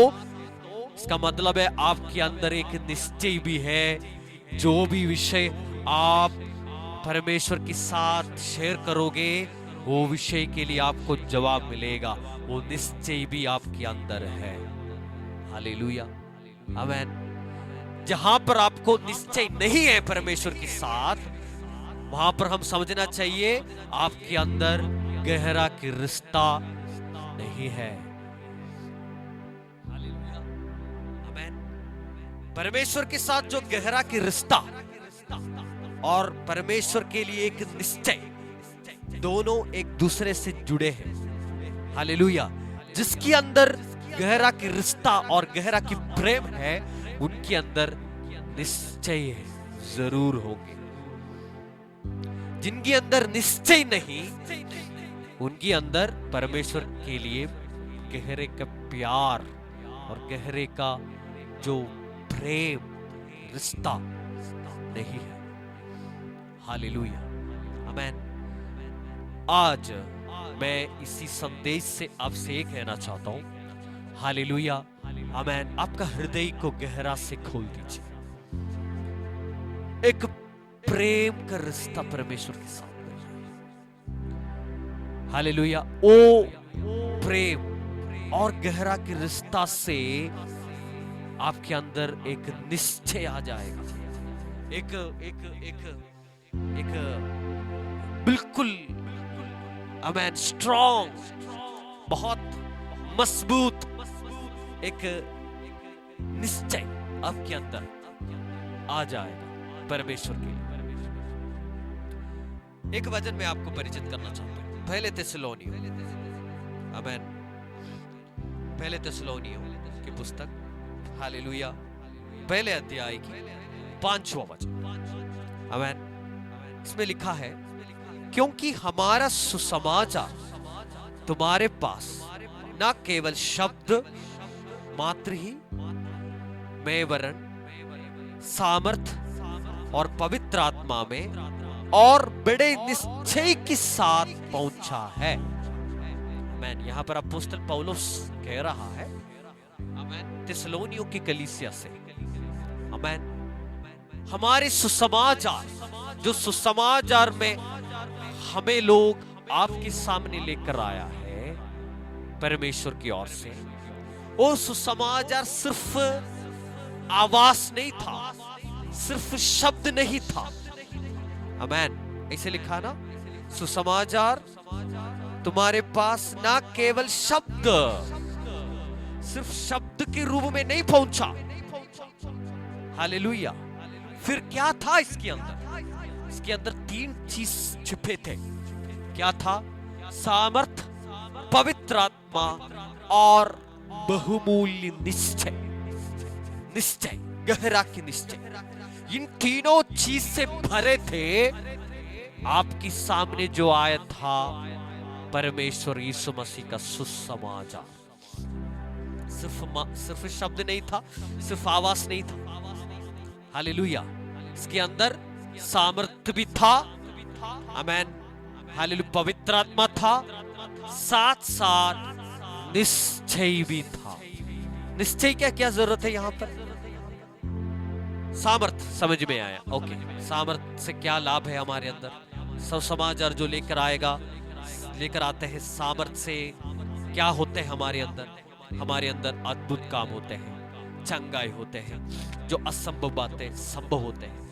इसका मतलब है आपके अंदर एक निश्चय भी है। जो भी विषय आप परमेश्वर के साथ शेयर करोगे वो विषय के लिए आपको जवाब मिलेगा। वो निश्चय भी आपके अंदर है। Hallelujah amen. जहां पर आपको निश्चय नहीं है परमेश्वर के साथ, वहां पर हम समझना चाहिए आपके अंदर गहरा की रिश्ता नहीं है। Hallelujah amen. परमेश्वर के साथ जो गहरा की रिश्ता और परमेश्वर के लिए एक निश्चय, दोनों एक दूसरे से जुड़े हैं। हालेलुया। जिसके अंदर गहरा की रिश्ता और गहरा की प्रेम है, उनके अंदर निश्चय जरूर होंगे। जिनके अंदर निश्चय नहीं, उनके अंदर परमेश्वर के लिए गहरे का प्यार और गहरे का जो प्रेम रिश्ता नहीं है। Hallelujah amen. आज मैं इसी संदेश से आपसे ये कहना चाहता हूं, हालेलुया आमेन। आपका हृदय को गहरा से खोल दीजिए। एक प्रेम का रिश्ता परमेश्वर के साथ। हालेलुया। ओ प्रेम और गहरा के रिश्ता से आपके अंदर एक निश्चय आ जाएगा। एक एक एक एक बिल्कुल आमेन स्ट्रॉन्ग, बहुत मजबूत एक निश्चय आपके अंदर आ जाएगा परमेश्वर के लिए। एक वचन में आपको परिचित करना चाहता हूं, पहले थिस्सलुनीयों आमेन, पहले थिस्सलुनीयों की पुस्तक हालेलुया पहले अध्याय की 5वां वचन आमेन। इसमें लिखा है, क्योंकि हमारा सुसमाचार तुम्हारे पास न केवल शब्द मात्र ही में वरन सामर्थ और पवित्र आत्मा में और बड़े निश्चय के साथ पहुंचा है। आमेन। यहां पर अपोस्तल पौलुस कह रहा है आमेन थिस्सलुनीयों की कलीसिया से, आमेन, हमारे सुसमाचार, जो सुसमाचार में हमें लोग आपके सामने लेकर आया है परमेश्वर की ओर से, वो सुसमाचार सिर्फ आवाज नहीं था, सिर्फ शब्द नहीं था। आमेन। ऐसे लिखा ना, सुसमाचार तुम्हारे पास ना केवल शब्द, सिर्फ शब्द के रूप में नहीं पहुंचा। हालेलुया। फिर क्या था इसके अंदर? इसके अंदर 3 चीज छिपे थे। क्या था? सामर्थ, पवित्र आत्मा और बहुमूल्य निश्चय। निश्चय, गहरा की निश्चय। इन तीनों चीज से भरे थे। आपके सामने जो आया था परमेश्वर यीशु मसीह का सुसमाचार। सिर्फ शब्द नहीं था, सिर्फ आवाज नहीं था। हालेलुया। इसके अंदर सामर्थ्य भी था। आमेन। हालेलुया। पवित्र आत्मा था, साथ साथ निश्चय भी था। निश्चय क्या जरूरत है यहां पर? सामर्थ समझ में आया। ओके, सामर्थ से क्या लाभ है हमारे अंदर? सुसमाचार जो लेकर आते हैं, सामर्थ से क्या होते हैं हमारे अंदर? हमारे अंदर अद्भुत काम होते हैं, चंगाई होते हैं, जो असंभव बातें संभव होते हैं।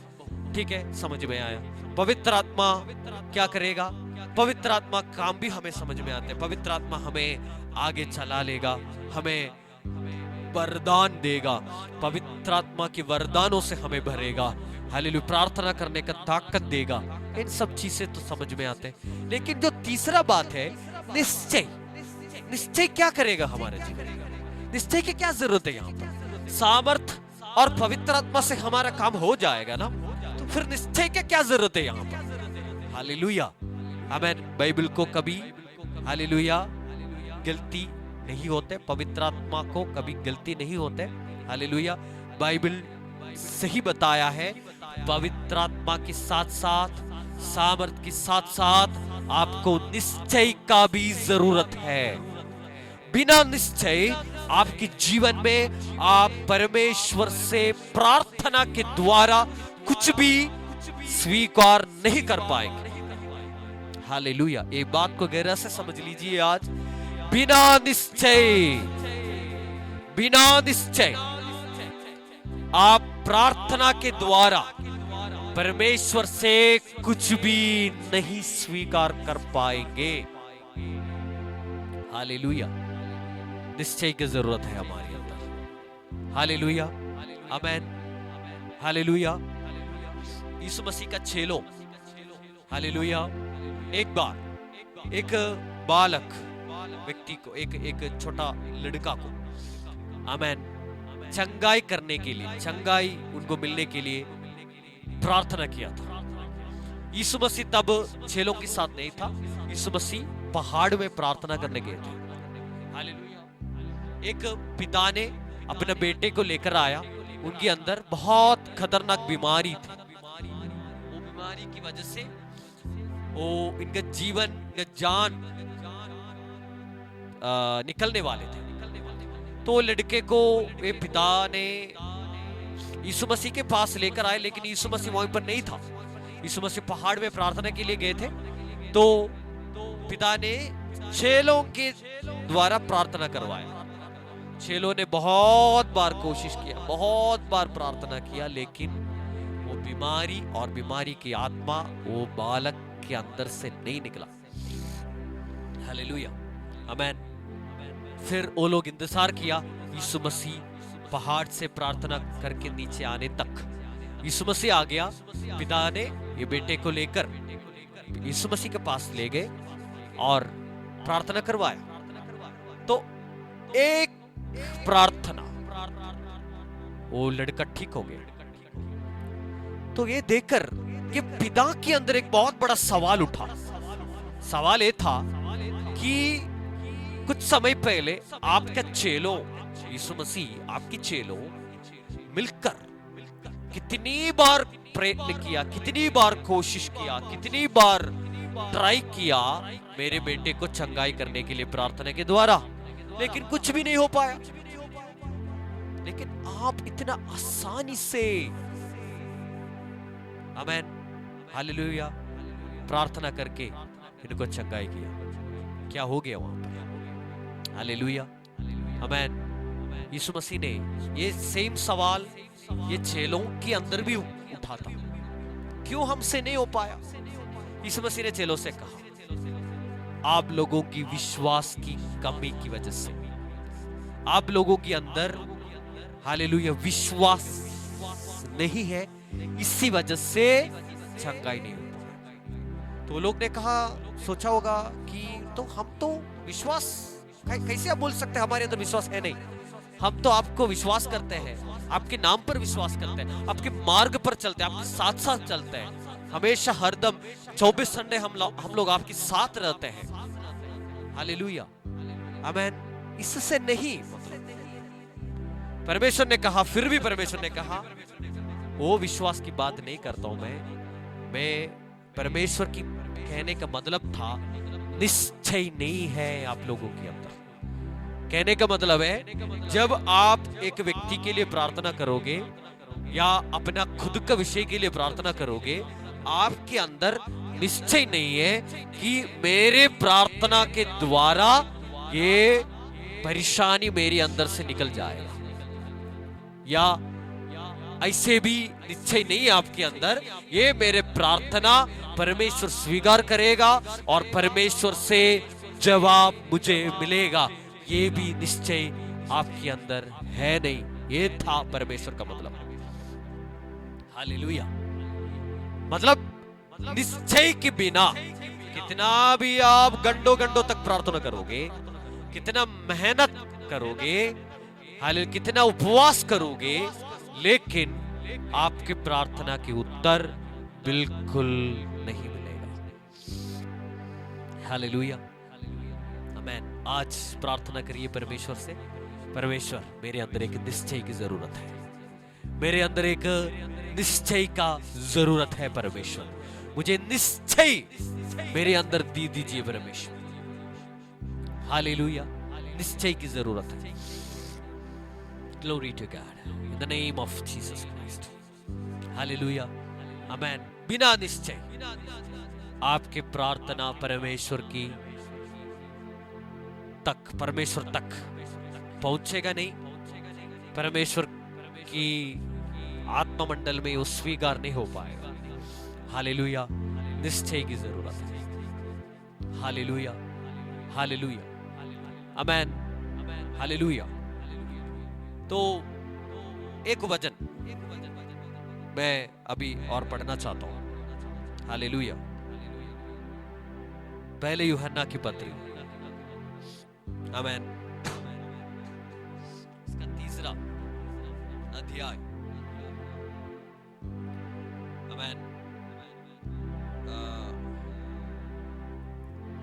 ठीक है, समझ में आया। पवित्र आत्मा क्या करेगा? पवित्र आत्मा काम भी हमें समझ में आते हैं। पवित्र आत्मा हमें आगे चला लेगा, हमें वरदान देगा, पवित्र आत्मा के वरदानों से हमें भरेगा। हालेलुया। प्रार्थना करने का ताकत देगा। इन सब चीजें तो समझ में आते हैं। लेकिन जो तीसरा बात है, निश्चय। निश्चय क्या करेगा हमारे जीवन में? निश्चय की क्या जरूरत है यहाँ पर? सामर्थ और पवित्र आत्मा से हमारा काम हो जाएगा ना, तो फिर निश्चय की क्या जरूरत है यहाँ पर? हालेलुया। आमेन। बाइबल को कभी हालेलुया गलती नहीं होते, पवित्र आत्मा को कभी गलती नहीं होते। हालेलुया। बाइबल सही बताया है, पवित्र आत्मा के साथ साथ, सामर्थ के साथ साथ आपको निश्चय का भी जरूरत है। बिना निश्चय आपके जीवन में आप परमेश्वर से प्रार्थना के द्वारा कुछ भी स्वीकार नहीं कर पाएंगे। हालेलुया। एक बात को गहरा से समझ लीजिए आज, बिना निश्चय आप प्रार्थना के द्वारा परमेश्वर से कुछ भी नहीं स्वीकार कर पाएंगे। हालेलुया। निश्चय की जरूरत है हमारे अंदर। हालेलुया। आमेन। हालेलुया। यीशु मसीह का चेलों, हालेलुया, एक बार एक बालक व्यक्ति को, एक छोटा लड़का को, आमेन, चंगाई करने के लिए, चंगाई उनको मिलने के लिए प्रार्थना किया था। यीशु मसीह तब चेलों के साथ नहीं था। यीशु मसीह पहाड़ में प्रार्थना करने गए थे। हालेलुया। एक पिता ने अपने बेटे को लेकर आया। उनके अंदर बहुत खतरनाक बीमारी थी। वो बीमारी की वजह से वो इनका जीवन, इनका जान निकलने वाले थे। तो लड़के को वे पिता ने यीशु मसीह के पास लेकर आए, लेकिन यीशु मसीह वहीं पर नहीं था। यीशु मसीह पहाड़ में प्रार्थना के लिए गए थे। तो पिता ने चेलों के द्वारा प्रार्थना करवाया। चेलों ने बहुत बार कोशिश किया, बहुत बार प्रार्थना किया, लेकिन वो बीमारी और बीमारी की आत्मा वो बालक के अंदर से नहीं निकला। हालेलुया। आमेन। फिर वो लोग इंतजार किया यीशु मसीह पहाड़ से प्रार्थना करके नीचे आने तक। यीशु मसीह आ गया। पिता ने ये बेटे को लेकर यीशु मसीह के पास ले गए और प्रार्थना करवाया। तो एक प्रार्थना, वो लड़का ठीक हो गया। तो ये देखकर कि पिता के अंदर एक बहुत बड़ा सवाल उठा। सवाल ये था कि कुछ समय पहले आपके चेलों, यीशु मसीह आपकी चेलों मिलकर कितनी बार प्रयत्न किया, कितनी बार कोशिश किया, कितनी बार ट्राई किया मेरे बेटे को चंगाई करने के लिए प्रार्थना के द्वारा, लेकिन कुछ भी नहीं हो पाया। लेकिन आप इतना आसानी से, आमेन, हालेलुया, प्रार्थना करके इनको चंगाई किया। क्या हो गया वहां पर? हालेलुया। आमेन। यीशु मसीह ने ये सेम सवाल ये चेलों के अंदर भी उठा था, क्यों हमसे नहीं हो पाया? यीशु मसीह ने चेलों से कहा, आप लोगों की विश्वास की कमी की वजह से, आप लोगों के अंदर हालेलुया विश्वास नहीं है, इसी वजह से चंगाई नहीं होती। तो लोग ने कहा, सोचा होगा कि तो हम तो विश्वास कैसे आप बोल सकते हैं हमारे अंदर विश्वास है नहीं? हम तो आपको विश्वास करते हैं, आपके नाम पर विश्वास करते हैं, आपके मार्ग पर चलते हैं, आपके साथ साथ चलते हैं, हमेशा हरदम 24 संडे हम लोग आपके साथ रहते हैं। हालेलुया, आमीन। इससे नहीं, परमेश्वर ने कहा, फिर भी परमेश्वर ने कहा, वो विश्वास की बात नहीं करता हूं मैं परमेश्वर की कहने का मतलब था निश्चय नहीं है आप लोगों के अंदर। कहने का मतलब है, जब आप एक व्यक्ति के लिए प्रार्थना करोगे या अपना खुद का विषय के लिए प्रार्थना करोगे, आपके अंदर निश्चय नहीं है कि मेरे प्रार्थना के द्वारा ये परेशानी मेरे अंदर से निकल जाएगा, या ऐसे भी निश्चय नहीं है आपके अंदर ये मेरे प्रार्थना परमेश्वर स्वीकार करेगा और परमेश्वर से जवाब मुझे मिलेगा, ये भी निश्चय आपके अंदर है नहीं। ये था परमेश्वर का मतलब। हालेलुया, मतलब निश्चय के बिना कितना भी आप घंटों तक प्रार्थना करोगे, कितना मेहनत करोगे, हालेलुया, कितना उपवास करोगे, लेकिन आपके प्रार्थना के उत्तर बिल्कुल नहीं मिलेगा। हालेलुया, आमीन। आज प्रार्थना करिए परमेश्वर से, परमेश्वर मेरे अंदर एक निश्चय की जरूरत है, मेरे अंदर एक निश्चय का जरूरत है परमेश्वर, मुझे निश्चय मेरे अंदर दी दीजिए परमेश्वर। हालेलुया, निश्चय की जरूरत है। Glory to God in the name of Jesus Christ. Hallelujah. Amen. बिना निश्चय आपके प्रार्थना परमेश्वर तक पहुंचेगा नहीं, परमेश्वर की आत्ममंडल में वो स्वीकार नहीं हो पाएगा। हालेलुया, निश्चय की जरूरत है। हालेलुया, हालेलुया, आमीन, हालेलुया। तो एक वचन मैं अभी और पढ़ना चाहता हूं। हालेलुया, पहले यूहन्ना की पत्री, आमीन, इसका 3 अध्याय, आमीन,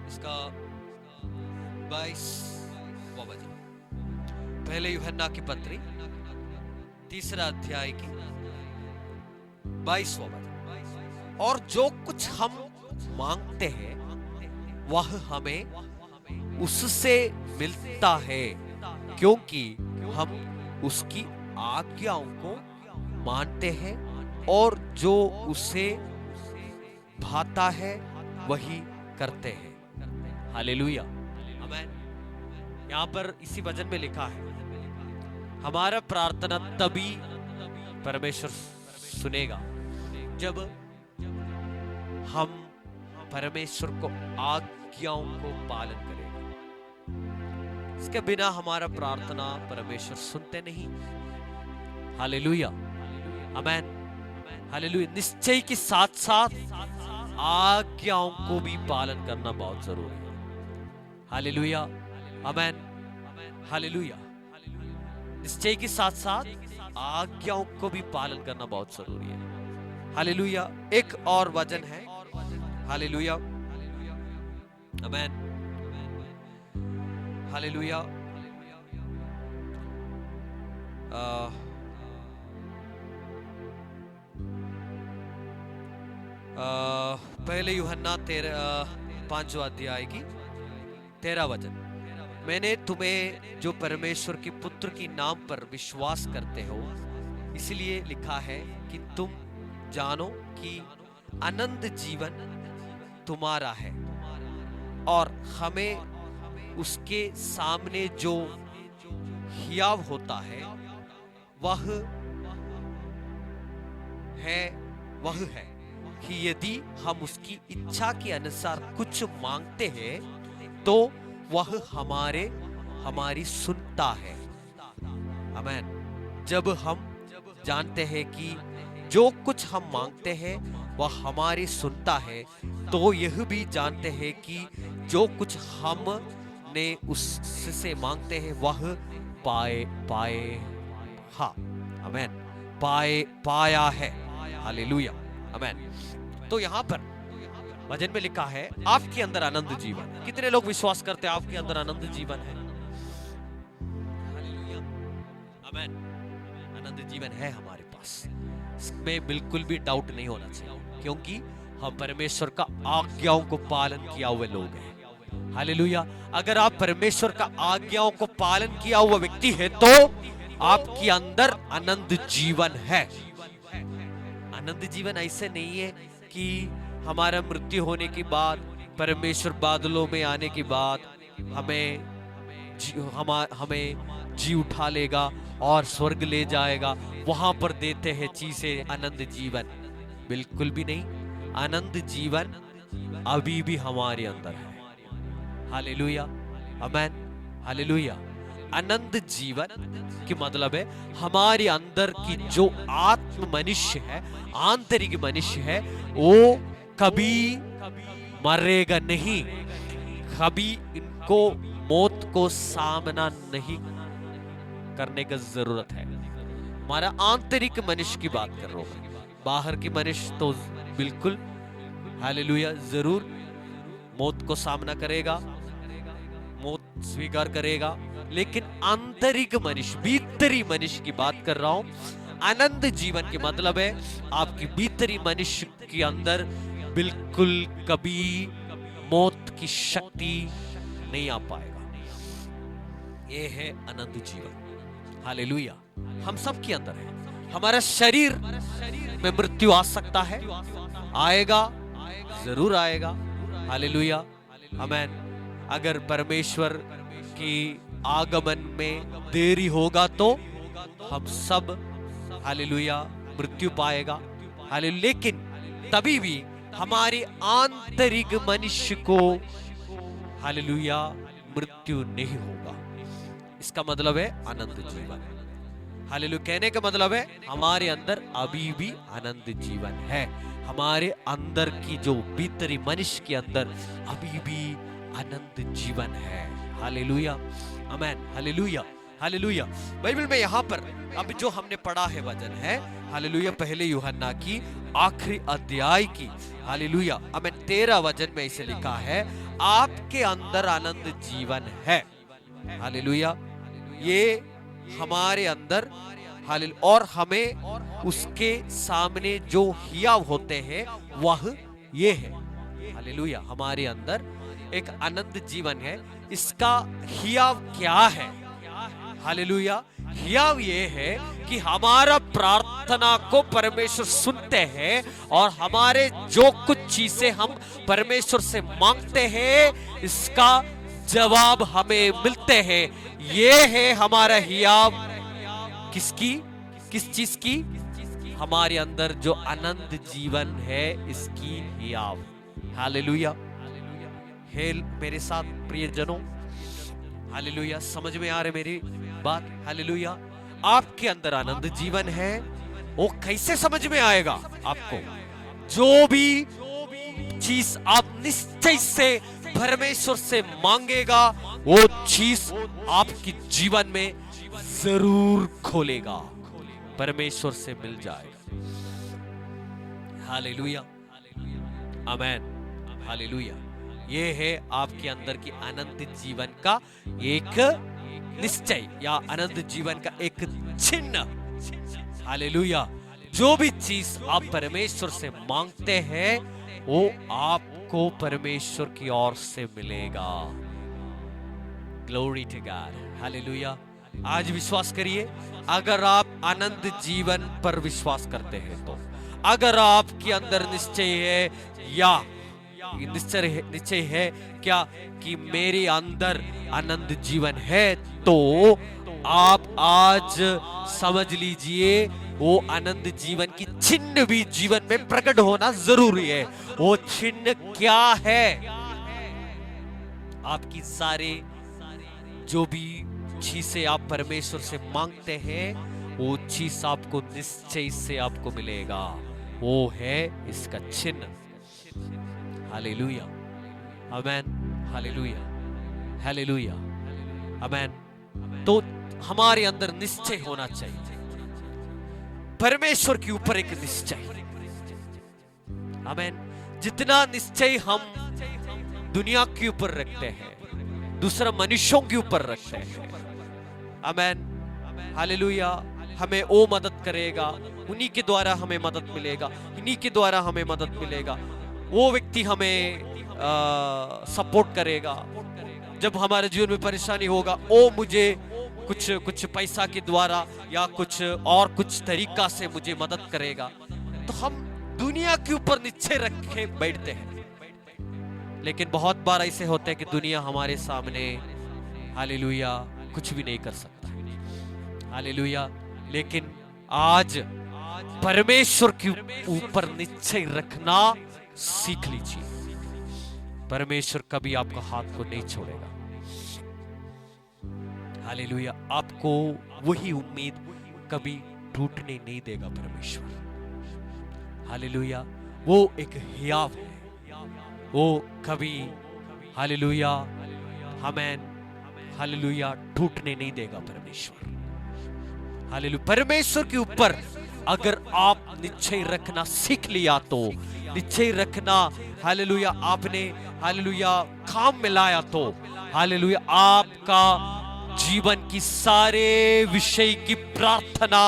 इसका 22वां वचन, पहले यूहन्ना की पत्री 3 अध्याय की 22वां वचन, और जो कुछ हम मांगते हैं वह हमें उससे मिलता है, क्योंकि हम उसकी आज्ञाओं को मानते हैं और जो उसे भाता है वही करते हैं। हालेलुया, आमीन। यहां पर इसी वचन में लिखा है, हमारा प्रार्थना तभी परमेश्वर सुनेगा जब हम परमेश्वर को आज्ञाओं को पालन करेंगे। इसके बिना हमारा प्रार्थना परमेश्वर सुनते नहीं। हालेलुया, आमीन, हालेलुया। निश्चय के साथ साथ आज्ञाओं को भी पालन करना बहुत जरूरी है। हालेलुया, आमीन, हालेलुया। निश्चय के साथ साथ आज्ञाओं को भी पालन करना बहुत जरूरी है। हालेलुया। एक और वचन है, हालेलुया, आमीन, हालेलुया। पहले यूहन्ना 5 अध्याय की 13 वचन, मैंने तुम्हें जो परमेश्वर के पुत्र की नाम पर विश्वास करते हो इसलिए लिखा है कि तुम जानो कि अनंत जीवन तुम्हारा है और हमें उसके सामने जो हियाव होता है वह है कि यदि हम उसकी इच्छा के अनुसार कुछ मांगते हैं तो वह हमारी सुनता है। आमीन। जब हम जानते हैं कि जो कुछ हम मांगते हैं वह हमारी सुनता है, तो यह भी जानते हैं कि जो कुछ हमने उससे मांगते हैं वह पाया है। हालेलुया। आमीन। तो यहाँ पर वचन में लिखा है आपके अंदर आनंद जीवन। कितने लोग विश्वास करते हैं आपके अंदर आनंद जीवन है? हालेलुया। आमीन। आनंद जीवन है हमारे पास, इसमें बिल्कुल भी डाउट नहीं होना चाहिए, क्योंकि हम परमेश्वर का आज्ञाओं को पालन किया हुए लोग हैं। हालेलुया। अगर आप परमेश्वर का आज्ञाओं को पालन किया हुआ व्यक्ति है तो आपके अंदर आनंद जीवन है। आनंद जीवन ऐसे नहीं है कि हमारा मृत्यु होने के बाद परमेश्वर बादलों में आने के बाद हमें जी उठा लेगा और स्वर्ग ले जाएगा, वहां पर देते हैं चीजें आनंद जीवन। बिल्कुल भी नहीं। आनंद जीवन अभी भी हमारे अंदर है। हालेलुया। आमीन। हालेलुया। आनंद जीवन की मतलब है हमारे अंदर की जो आत्म मनुष्य है, आंतरिक मनुष्य है, वो कभी मरेगा नहीं, कभी इनको मौत को सामना नहीं करने का जरूरत है। हमारा आंतरिक मनुष्य की बात कर रहा हूं, बाहर की मनुष्य तो बिल्कुल हालेलुया जरूर मौत को सामना करेगा, मौत स्वीकार करेगा, लेकिन आंतरिक मनुष्य, भीतरी मनुष्य की बात कर रहा हूं। आनंद जीवन के मतलब है आपकी भीतरी मनुष्य के अंदर बिल्कुल कभी मौत की शक्ति नहीं आ पाएगा। यह है आनंद जीवन। हालेलुया। हम सब के अंदर है। हमारा शरीर में मृत्यु आ सकता है, आएगा, जरूर आएगा। हालेलुया। आमीन। अगर परमेश्वर की आगमन में देरी होगा तो हम सब हालेलुया मृत्यु पाएगा। हालेलुया। लेकिन तभी भी हमारे आंतरिक मनुष्य को हालेलुया मृत्यु नहीं होगा। इसका मतलब है आनंद जीवन। हालेलुया कहने का मतलब है हमारे अंदर अभी भी आनंद जीवन है। हमारे अंदर की जो भीतरी मनुष्य के अंदर अभी भी आनंद जीवन है। हालेलुया। आमीन। हालेलुया। हालेलुया। बाइबल में यहाँ पर अब जो हमने पढ़ा है वचन है हालेलुया पहले यूहन्ना की आखिरी अध्याय की हालेलुया आमीन 13 वचन में इसे लिखा है आपके अंदर आनंद जीवन है। हालेलुया। ये हमारे अंदर हालेलुया और हमें उसके सामने जो हियाव होते हैं वह ये है। हालेलुया। हमारे अंदर एक आनंद जीवन है। इसका हियाव क्या है? हालेलुया। हियाव ये है कि हमारा प्रार्थना को परमेश्वर सुनते हैं और हमारे जो कुछ चीजें हम परमेश्वर से मांगते हैं इसका जवाब हमें मिलते हैं। ये है हमारा हियाव। किसकी? किस चीज की? हमारे अंदर जो आनंद जीवन है इसकी हियाव। हालेलुया। मेरे साथ प्रियजनों हालेलुया समझ में आ रहे मेरी बात? हालेलुया। आपके अंदर आनंद जीवन है। वो कैसे समझ में आएगा आपको? जो भी चीज आप निश्चय से परमेश्वर से मांगेगा वो चीज आपकी जीवन में जरूर खोलेगा, परमेश्वर से मिल जाएगा। हालेलुया। आमीन। हालेलुया। ये है आपके अंदर की आनंद जीवन का एक निश्चय या आनंद जीवन का एक चिन्ह। हालेलुया। जो भी चीज आप परमेश्वर से मांगते हैं वो आपको परमेश्वर की ओर से मिलेगा। Glory to God. हालेलुया। आज विश्वास करिए, अगर आप आनंद जीवन पर विश्वास करते हैं तो, अगर आपके अंदर निश्चय है या निश्चय है क्या कि मेरे अंदर आनंद जीवन है, तो आप आज समझ लीजिए वो आनंद जीवन की चिन्ह भी जीवन में प्रकट होना जरूरी है। वो चिन्ह क्या है? आपकी सारे जो भी चीजें आप परमेश्वर से मांगते हैं वो चीज आपको निश्चय से आपको मिलेगा। वो है इसका चिन्ह। हालेलुया, आमेन, हालेलुया, हालेलुया, आमेन। तो हमारे अंदर निश्चय होना चाहिए, परमेश्वर के ऊपर एक निश्चय, आमेन। जितना निश्चय हम दुनिया के ऊपर रखते हैं, दूसरा मनुष्यों के ऊपर रखते हैं, आमेन, हालेलुया, हमें वो मदद करेगा, उन्हीं के द्वारा हमें मदद मिलेगा, इन्हीं के द्वारा हमें मदद मिलेगा, वो व्यक्ति हमें सपोर्ट करेगा। जब हमारे जीवन में परेशानी होगा वो मुझे कुछ पैसा के द्वारा या कुछ और कुछ तरीका से मुझे मदद करेगा। तो हम दुनिया के ऊपर निश्चय रखे बैठते हैं, लेकिन बहुत बार ऐसे होते हैं कि दुनिया हमारे सामने, हालेलुया, कुछ भी नहीं कर सकता, हालेलुया। लेकिन आज परमेश्वर के ऊपर निश्चय रखना सीख लीजिए। परमेश्वर कभी आपका हाथ को नहीं छोड़ेगा, हालेलुया। आपको वही उम्मीद कभी टूटने नहीं देगा परमेश्वर, हालेलुया। वो एक हियाव है, वो कभी, हालेलुया, आमेन, हालेलुया, टूटने नहीं देगा परमेश्वर, हालेलुया। परमेश्वर के ऊपर अगर आप निश्चय रखना सीख लिया तो, निश्चय रखना, हालेलुया, आपने, हालेलुया, काम में लाया तो, हालेलुया, आपका जीवन की सारे विषय की प्रार्थना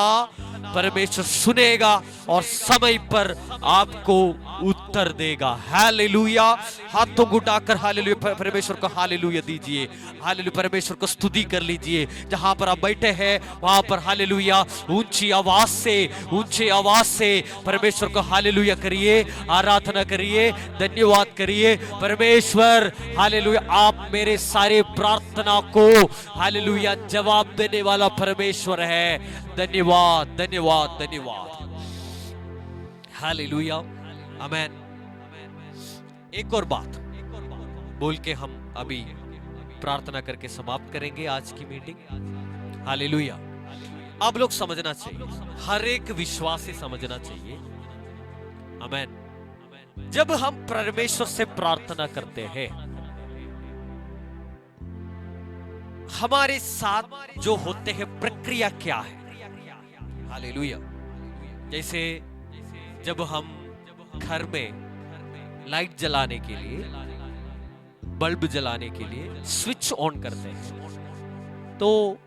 परमेश्वर सुनेगा और समय पर आपको उत्तर देगा, हालेलुया। हाथों को उठाकर हालेलुया परमेश्वर को हालेलुया दीजिए, हालेलुया, परमेश्वर को स्तुति कर लीजिए। जहां पर आप बैठे हैं वहां पर हालेलुया ऊंची आवाज से परमेश्वर को हालेलुया करिए, आराधना करिए, धन्यवाद करिए। परमेश्वर, हालेलुया, आप मेरे सारे प्रार्थना को, हालेलुया, जवाब देने वाला परमेश्वर है। धन्यवाद, धन्यवाद, धन्यवाद, हालेलुया, आमेन। एक और बात बोल के हम अभी प्रार्थना करके समाप्त करेंगे आज की मीटिंग, हालेलुया। आप लोग समझना चाहिए, हर एक विश्वासी समझना चाहिए, आमेन। जब हम परमेश्वर से प्रार्थना करते हैं, हमारे साथ जो होते हैं प्रक्रिया क्या है, हालेलुया। जैसे जब हम घर में लाइट जलाने के लिए, बल्ब जलाने के लिए स्विच ऑन करते हैं, तो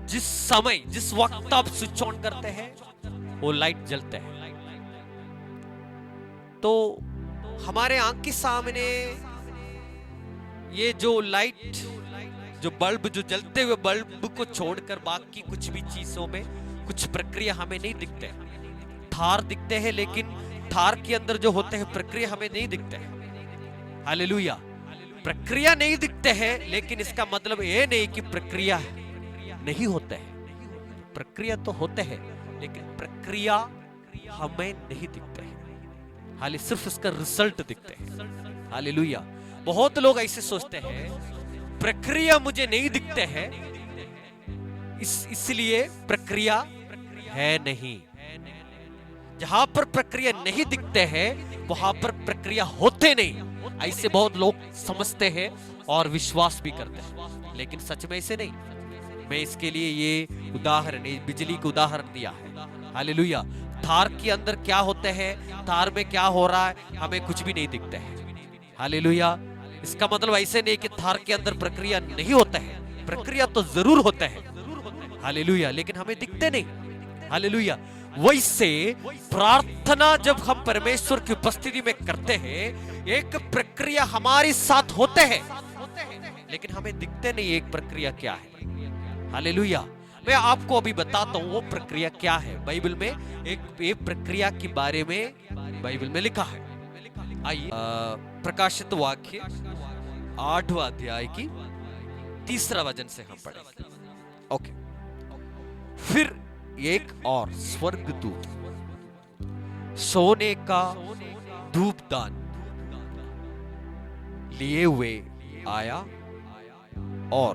जिस वक्त आप स्विच ऑन करते हैं वो लाइट जलते हैं। तो हमारे आंख के सामने ये जो लाइट, जो बल्ब, जो जलते हुए बल्ब को छोड़कर बाकी कुछ भी चीजों में कुछ प्रक्रिया हमें नहीं दिखते। थार दिखते हैं, लेकिन थार के अंदर जो होते हैं प्रक्रिया हमें नहीं दिखते हैं, हालेलुया। प्रक्रिया नहीं दिखते हैं, लेकिन इसका मतलब ये नहीं कि प्रक्रिया नहीं होते हैं। प्रक्रिया तो होते हैं, लेकिन प्रक्रिया हमें नहीं दिखते हैं, हाले सिर्फ इसका रिजल्ट दिखते हैं, हालेलुया। बहुत लोग ऐसे सोचते हैं प्रक्रिया मुझे नहीं दिखते हैं, इसलिए प्रक्रिया है नहीं। जहां पर प्रक्रिया नहीं दिखते हैं वहां पर प्रक्रिया होते नहीं, ऐसे बहुत लोग समझते हैं और विश्वास भी करते हैं, लेकिन सच में ऐसे नहीं। मैं इसके लिए ये उदाहरण, बिजली का उदाहरण दिया है, हालेलुया। तार के अंदर क्या होते हैं, तार में क्या हो रहा है, हमें कुछ भी नहीं दिखते हैं, हालेलुया। इसका मतलब ऐसे नहीं कि तार के अंदर प्रक्रिया नहीं होता है, प्रक्रिया तो जरूर होता है, हालेलुया, लेकिन हमें दिखते नहीं, हालेलुया। वैसे प्रार्थना जब हम परमेश्वर की उपस्थिति में करते हैं, एक प्रक्रिया हमारे साथ होते हैं, लेकिन हमें दिखते नहीं एक प्रक्रिया क्या है, हालेलुया। मैं आपको अभी बताता हूं वो प्रक्रिया क्या है। बाइबल में एक प्रक्रिया के बारे में बाइबल में लिखा है। आइए प्रकाशित वाक्य 8वां अध्याय की 3रा वचन से हम पढ़ेंगे। ओके। फिर एक और स्वर्गदूत सोने का धूपदान लिए हुए आया और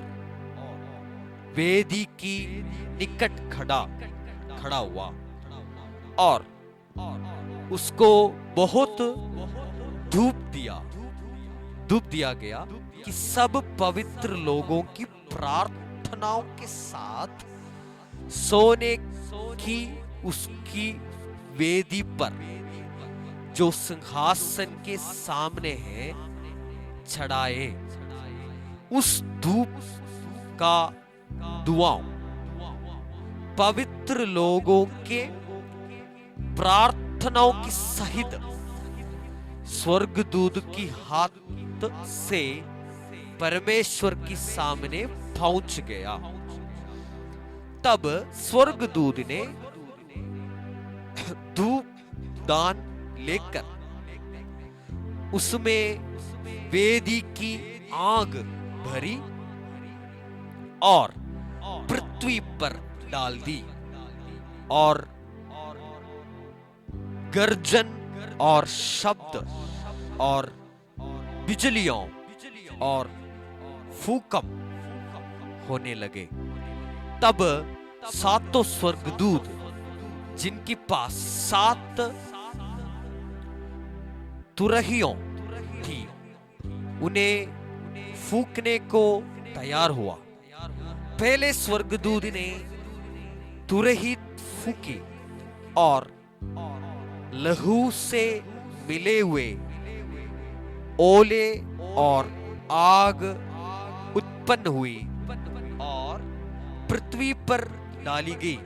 वेदी की निकट खड़ा हुआ और उसको बहुत धूप दिया गया कि सब पवित्र लोगों की प्रार्थनाओं के साथ सोने की उसकी वेदी पर जो सिंहासन के सामने है चढ़ाए। उस धूप का धुआं पवित्र लोगों के प्रार्थनाओं की सहित स्वर्गदूत की हाथ से परमेश्वर के सामने पहुंच गया। तब स्वर्गदूत ने धूपदान लेकर उसमें वेदी की आग भरी और पृथ्वी पर डाल दी और गर्जन और शब्द और बिजलियों और भूकंप होने लगे। तब सातों स्वर्गदूत जिनके पास 7 तुरहियों थी उन्हें फूंकने को तैयार हुआ। पहले स्वर्गदूत ने तुरही फूंकी और लहू से मिले हुए ओले और आग उत्पन्न हुई और पृथ्वी पर डाली गई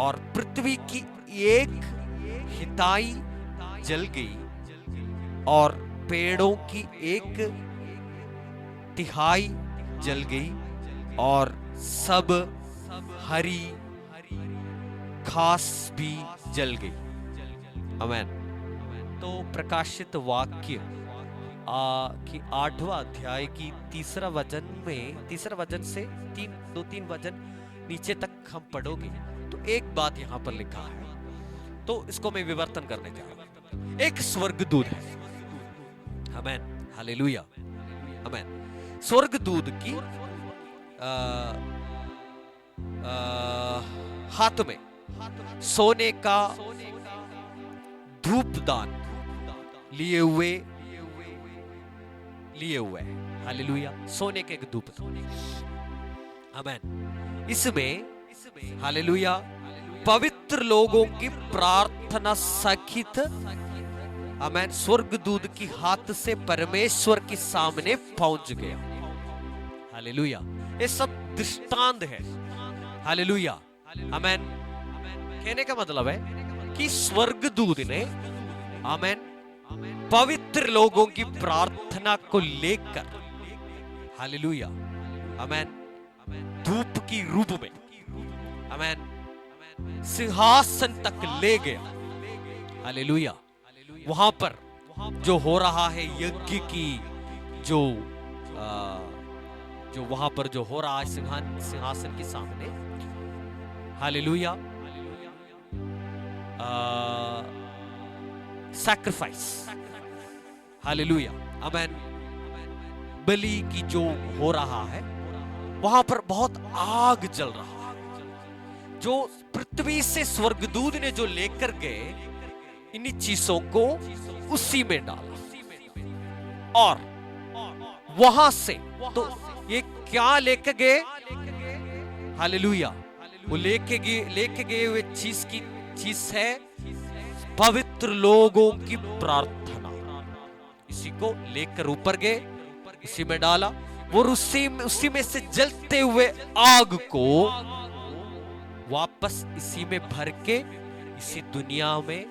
और पृथ्वी की एक हिताई जल गई और पेड़ों की एक तिहाई जल गई और सब हरी घास भी जल गई। आमीन। तो प्रकाशित वाक्य कि 8वां अध्याय की तीसरा वचन से 2-3 वचन नीचे तक हम पढ़ोगे तो एक बात यहां पर लिखा है, तो इसको मैं विवर्तन करने जा रहा हूं। एक स्वर्गदूत है। आमीन, हालेलुया, आमीन। स्वर्गदूत की हाथ में सोने का धूपदान लिए हुए है। हालेलुया, सोने के एक धूपदान। आमीन। इसमें हालेलुया पवित्र लोगों की प्रार्थना सहित आमीन स्वर्गदूत की हाथ से परमेश्वर के सामने पहुंच गया। हालेलुया, ये सब दृष्टांत है। हालेलुया, आमीन। कहने का मतलब है कि स्वर्गदूत ने आमीन पवित्र लोगों की प्रार्थना को लेकर हालेलुया आमीन धूप की रूप में आमीन सिंहासन तक ले गया। हालेलुया, वहां पर जो हो रहा है यज्ञ की जो वहां पर जो हो रहा है सिंहासन के सामने हालेलुया सैक्रिफाइस हालेलुया आमीन बलि की जो हो रहा है वहां पर बहुत आग जल रहा है। जो पृथ्वी से स्वर्गदूत ने जो लेकर गए इन्हीं चीजों को उसी में डाला और वहां से तो ये क्या लेकर गए हालेलुया वो लेके गए हुए चीज है पवित्र लोगों की प्रार्थना। इसी को लेकर ऊपर गए, उसी में डाला और उसी में से जलते हुए आग को वापस इसी में भर के इसी दुनिया में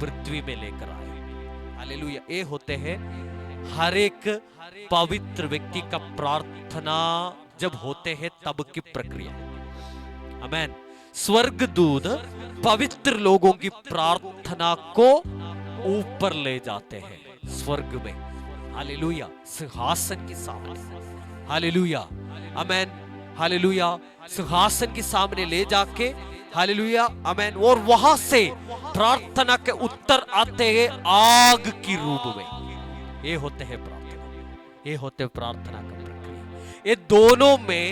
पृथ्वी में लेकर आए। हालेलुया, ये होते हैं हर एक पवित्र व्यक्ति का प्रार्थना जब होते हैं तब की प्रक्रिया। आमीन। स्वर्गदूत पवित्र लोगों की प्रार्थना को ऊपर ले जाते हैं स्वर्ग में। हालेलुया, सिंहासन के सामने। हालेलुया, आमीन। हालेलुया सिंहासन के सामने ले जाके, हालेलुया आमेन, और वहां से प्रार्थना के उत्तर आते हैं आग की रूप में। ये होते हैं प्रार्थना, ये होते प्रार्थना का प्रक्रिया। ये दोनों में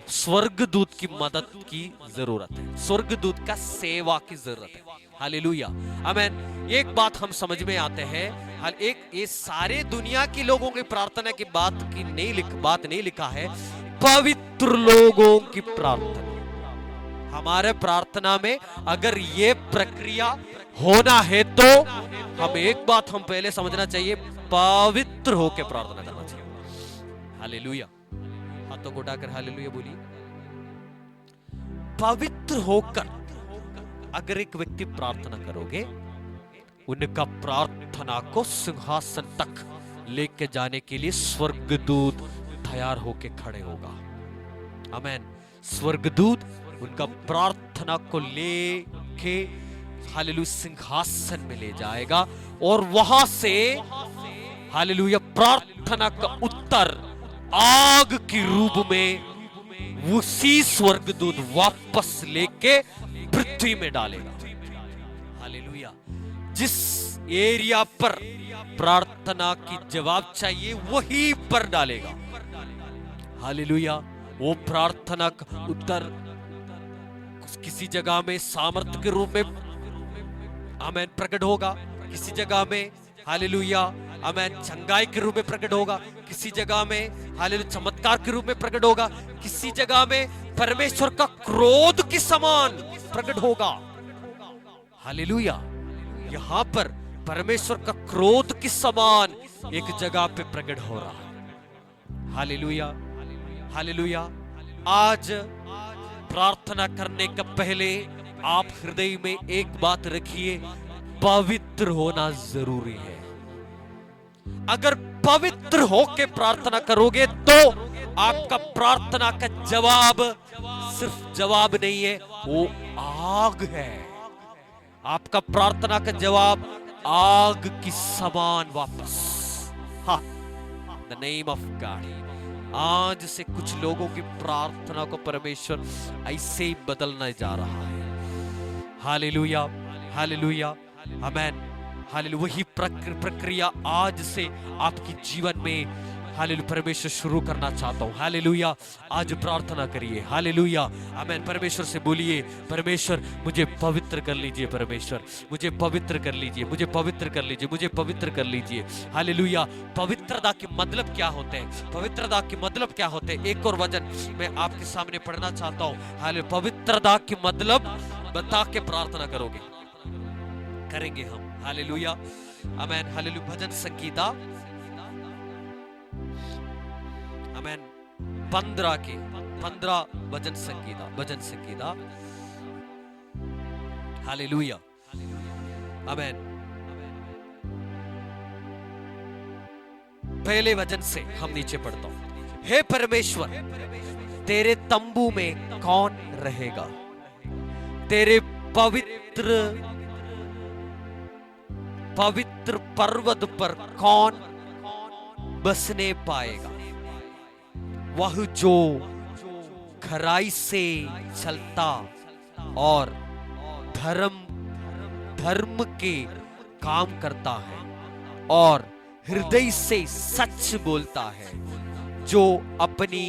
स्वर्गदूत की मदद की जरूरत है, स्वर्गदूत का सेवा की जरूरत है। Hallelujah amen. एक बात हम समझ में आते हैं, एक ये सारे दुनिया की लोगों की प्रार्थना की बात नहीं लिखा है, पवित्र लोगों की प्रार्थना। हमारे प्रार्थना में अगर ये प्रक्रिया होना है तो हम एक बात हम पहले समझना चाहिए, पवित्र होकर प्रार्थना करना चाहिए। हालेलुया, हाथों को उठाकर हालेलुया बोलिए। पवित्र होकर अगर एक व्यक्ति प्रार्थना करोगे, उनका प्रार्थना को सिंहासन तक लेके जाने के लिए स्वर्गदूत तैयार होके खड़े होगा। आमेन। स्वर्गदूत उनका प्रार्थना को लेके हालेलुया सिंहासन में ले जाएगा और वहां से हालेलुया प्रार्थना का उत्तर आग की रूप में उसी स्वर्गदूत वापस लेके पृथ्वी में डालेगा। हालेलुया। जिस एरिया पर प्रार्थना की जवाब चाहिए वहीं पर डालेगा। हालेलुया। वो प्रार्थना का उत्तर किसी जगह में सामर्थ्य के रूप में आमेन प्रकट होगा, किसी जगह में हालेलुया आमेन चंगाई के रूप में प्रकट होगा, किसी जगह में हालेलुया चमत्कार के रूप में प्रकट होगा, किसी जगह में परमेश्वर का क्रोध के समान प्रकट होगा। हालेलुया। यहां पर परमेश्वर का क्रोध के समान एक जगह पे प्रकट हो रहा है। Hallelujah hallelujah. आज प्रार्थना करने का पहले आप हृदय में एक बात रखिए, पवित्र होना जरूरी है। अगर पवित्र होके प्रार्थना करोगे तो आपका प्रार्थना का जवाब सिर्फ जवाब नहीं है, वो आग है। आपका प्रार्थना का जवाब आग की समान वापस। हाँ, द नेम ऑफ गॉड। आज से कुछ लोगों की प्रार्थना को परमेश्वर ऐसे ही बदलने जा रहा है। Hallelujah hallelujah amen. हालेलुया। वही प्रक्रिया आज से आपके जीवन में हालेलुया परमेश्वर शुरू करना चाहता हूं। हालेलुया। आज प्रार्थना करिए। Hallelujah amen. परमेश्वर से बोलिए, परमेश्वर मुझे पवित्र कर लीजिए, परमेश्वर मुझे पवित्र कर लीजिए, मुझे पवित्र कर लीजिए, मुझे पवित्र कर लीजिए। हालेलुया। पवित्रता के मतलब क्या होते हैं? पवित्रता के मतलब क्या होते हैं? एक और वचन मैं आपके सामने पढ़ना चाहता हूं। हालेलुया। पवित्रता के मतलब बता के प्रार्थना करोगे, करेंगे हम। Hallelujah amen. हालेलुया। भजन संगीता आमेन 15 भजन संगीता हालेलुया आमेन। पहले वचन से हम नीचे पढ़ता हूं। हे परमेश्वर, तेरे तंबू में कौन रहेगा? तेरे पवित्र पर्वत पर कौन बसने पाएगा? वह जो खराई से चलता और धर्म के काम करता है और हृदय से सच बोलता है, जो अपनी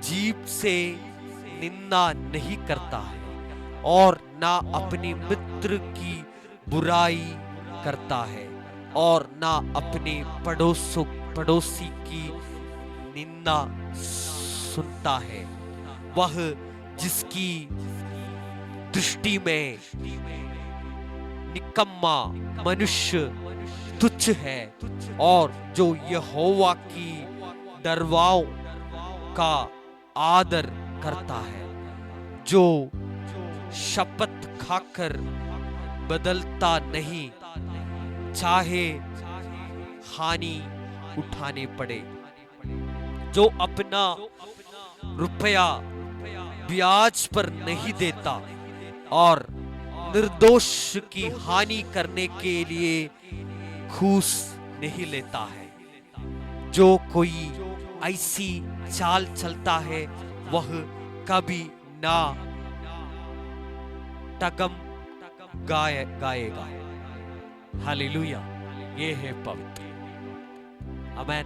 जीभ से निंदा नहीं करता है और ना अपने मित्र की बुराई करता है और ना अपने पड़ोसी की निंदा सुनता है। वह जिसकी दृष्टि में निकम्मा मनुष्य तुच्छ है और जो यहोवा की डरवाओं का आदर करता है, जो शपथ खाकर बदलता नहीं, चाहे हानि उठाने पड़े, जो अपना रुपया ब्याज पर नहीं देता और निर्दोष की हानि करने के लिए घूस नहीं लेता है, जो कोई ऐसी चाल चलता है वह कभी ना टगम गाएगा। हालेलुया। ये है पवित्र। आमेन।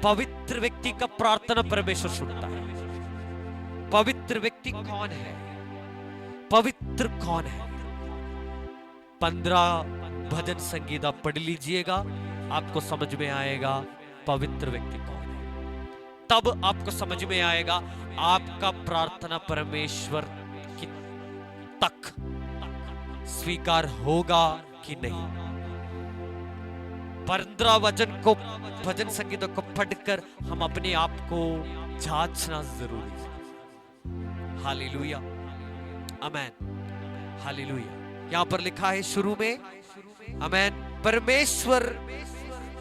पवित्र व्यक्ति का प्रार्थना परमेश्वर सुनता है। पवित्र व्यक्ति कौन है? पवित्र कौन है? 15 भजन संगीता पढ़ लीजिएगा, आपको समझ में आएगा पवित्र व्यक्ति कौन है। तब आपको समझ में आएगा आपका प्रार्थना परमेश्वर की तक स्वीकार होगा कि नहीं। 15 भजन संगीतों को पढ़कर हम अपने आप को जांचना जरूरी है। हालेलुया। आमेन। हालेलुया। यहां पर लिखा है शुरू में, आमेन, परमेश्वर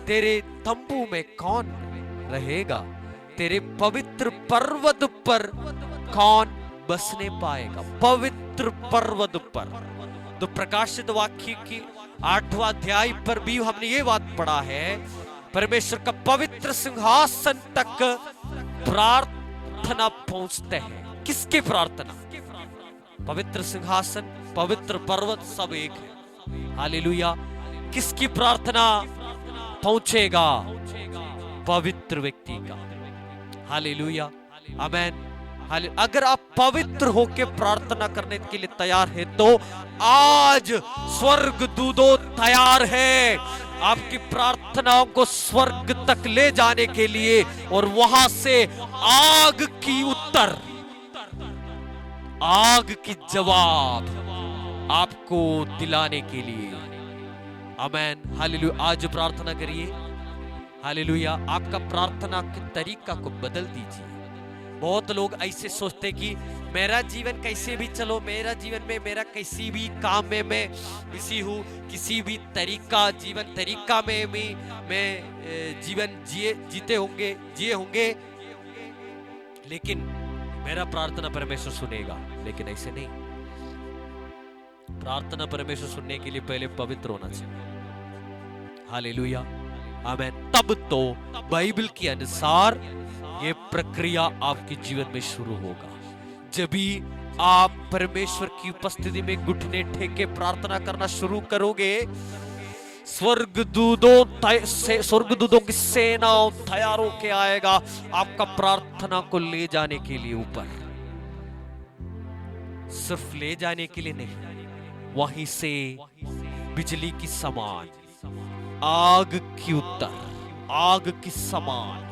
तेरे तंबू में कौन रहेगा, तेरे पवित्र पर्वत पर कौन बसने पाएगा। पवित्र पर्वत पर। तो प्रकाशित वाक्य की 8वां अध्याय पर भी हमने ये बात पढ़ा है, परमेश्वर का पवित्र सिंहासन तक प्रार्थना पहुंचते हैं। किसकी प्रार्थना? पवित्र सिंहासन, पवित्र पर्वत सब एक है। हालेलुया। किसकी प्रार्थना पहुंचेगा? पवित्र व्यक्ति का। हालेलुया। आमेन। अगर आप पवित्र होकर प्रार्थना करने के लिए तैयार है तो आज स्वर्ग दूतों तैयार है आपकी प्रार्थनाओं को स्वर्ग तक ले जाने के लिए और वहां से आग की उत्तर, आग की जवाब आपको दिलाने के लिए। आमेन। हालेलुया। आज प्रार्थना करिए। हालेलुया। आपका प्रार्थना के तरीका को बदल दीजिए। बहुत लोग ऐसे सोचते कि मेरा जीवन कैसे भी चलो, मेरा जीवन में मेरा किसी भी काम में मैं बिजी हूँ, किसी भी जीवन तरीका में भी मैं जीवन जिए होंगे, लेकिन मेरा प्रार्थना परमेश्वर सुनेगा। लेकिन ऐसे नहीं। प्रार्थना परमेश्वर सुनने के लिए पहले पवित्र होना चाहिए। हालेलुया। आमेन। तब तो बाइबल के अनुसार ये प्रक्रिया आपके जीवन में शुरू होगा। जब भी आप परमेश्वर की उपस्थिति में घुटने टेक के प्रार्थना करना शुरू करोगे, स्वर्गदूतों की सेना तैयार होके आएगा आपका प्रार्थना को ले जाने के लिए ऊपर। सिर्फ ले जाने के लिए नहीं, वहीं से बिजली की समान, आग की उत्तर, आग की समान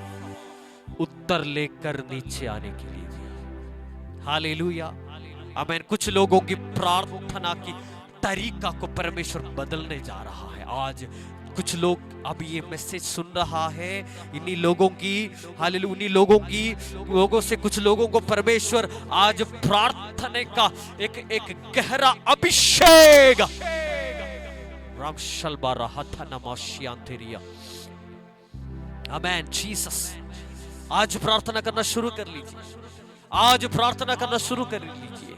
उत्तर लेकर नीचे आने के लिए। हालेलुया। आमेन। कुछ लोगों की प्रार्थना की तरीका को परमेश्वर बदलने जा रहा है। आज कुछ लोग अभी ये मैसेज सुन रहा है, इन्हीं लोगों की, हालेलुया, उन्हीं लोगों से कुछ लोगों को परमेश्वर आज प्रार्थना का एक गहरा अभिषेक आमेन। जीसस। आज प्रार्थना करना शुरू कर लीजिए। आज प्रार्थना करना शुरू कर लीजिए।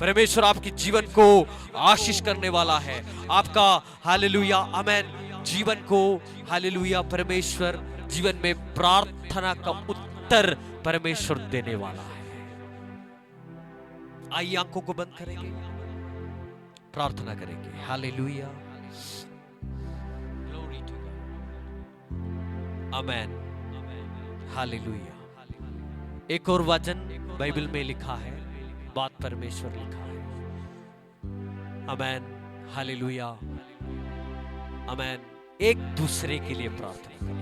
परमेश्वर आपके जीवन को आशीष करने वाला है। आपका हालेलुया आमेन जीवन को, हालेलुया, परमेश्वर जीवन में प्रार्थना का उत्तर परमेश्वर देने वाला है। आइए आंखों को बंद करेंगे, प्रार्थना करेंगे। हालेलुया। आमेन। हालेलुया। एक और वचन बाइबल में लिखा है, बात परमेश्वर लिखा है। आमेन। हालेलुया। आमेन। एक दूसरे के लिए प्रार्थना करें।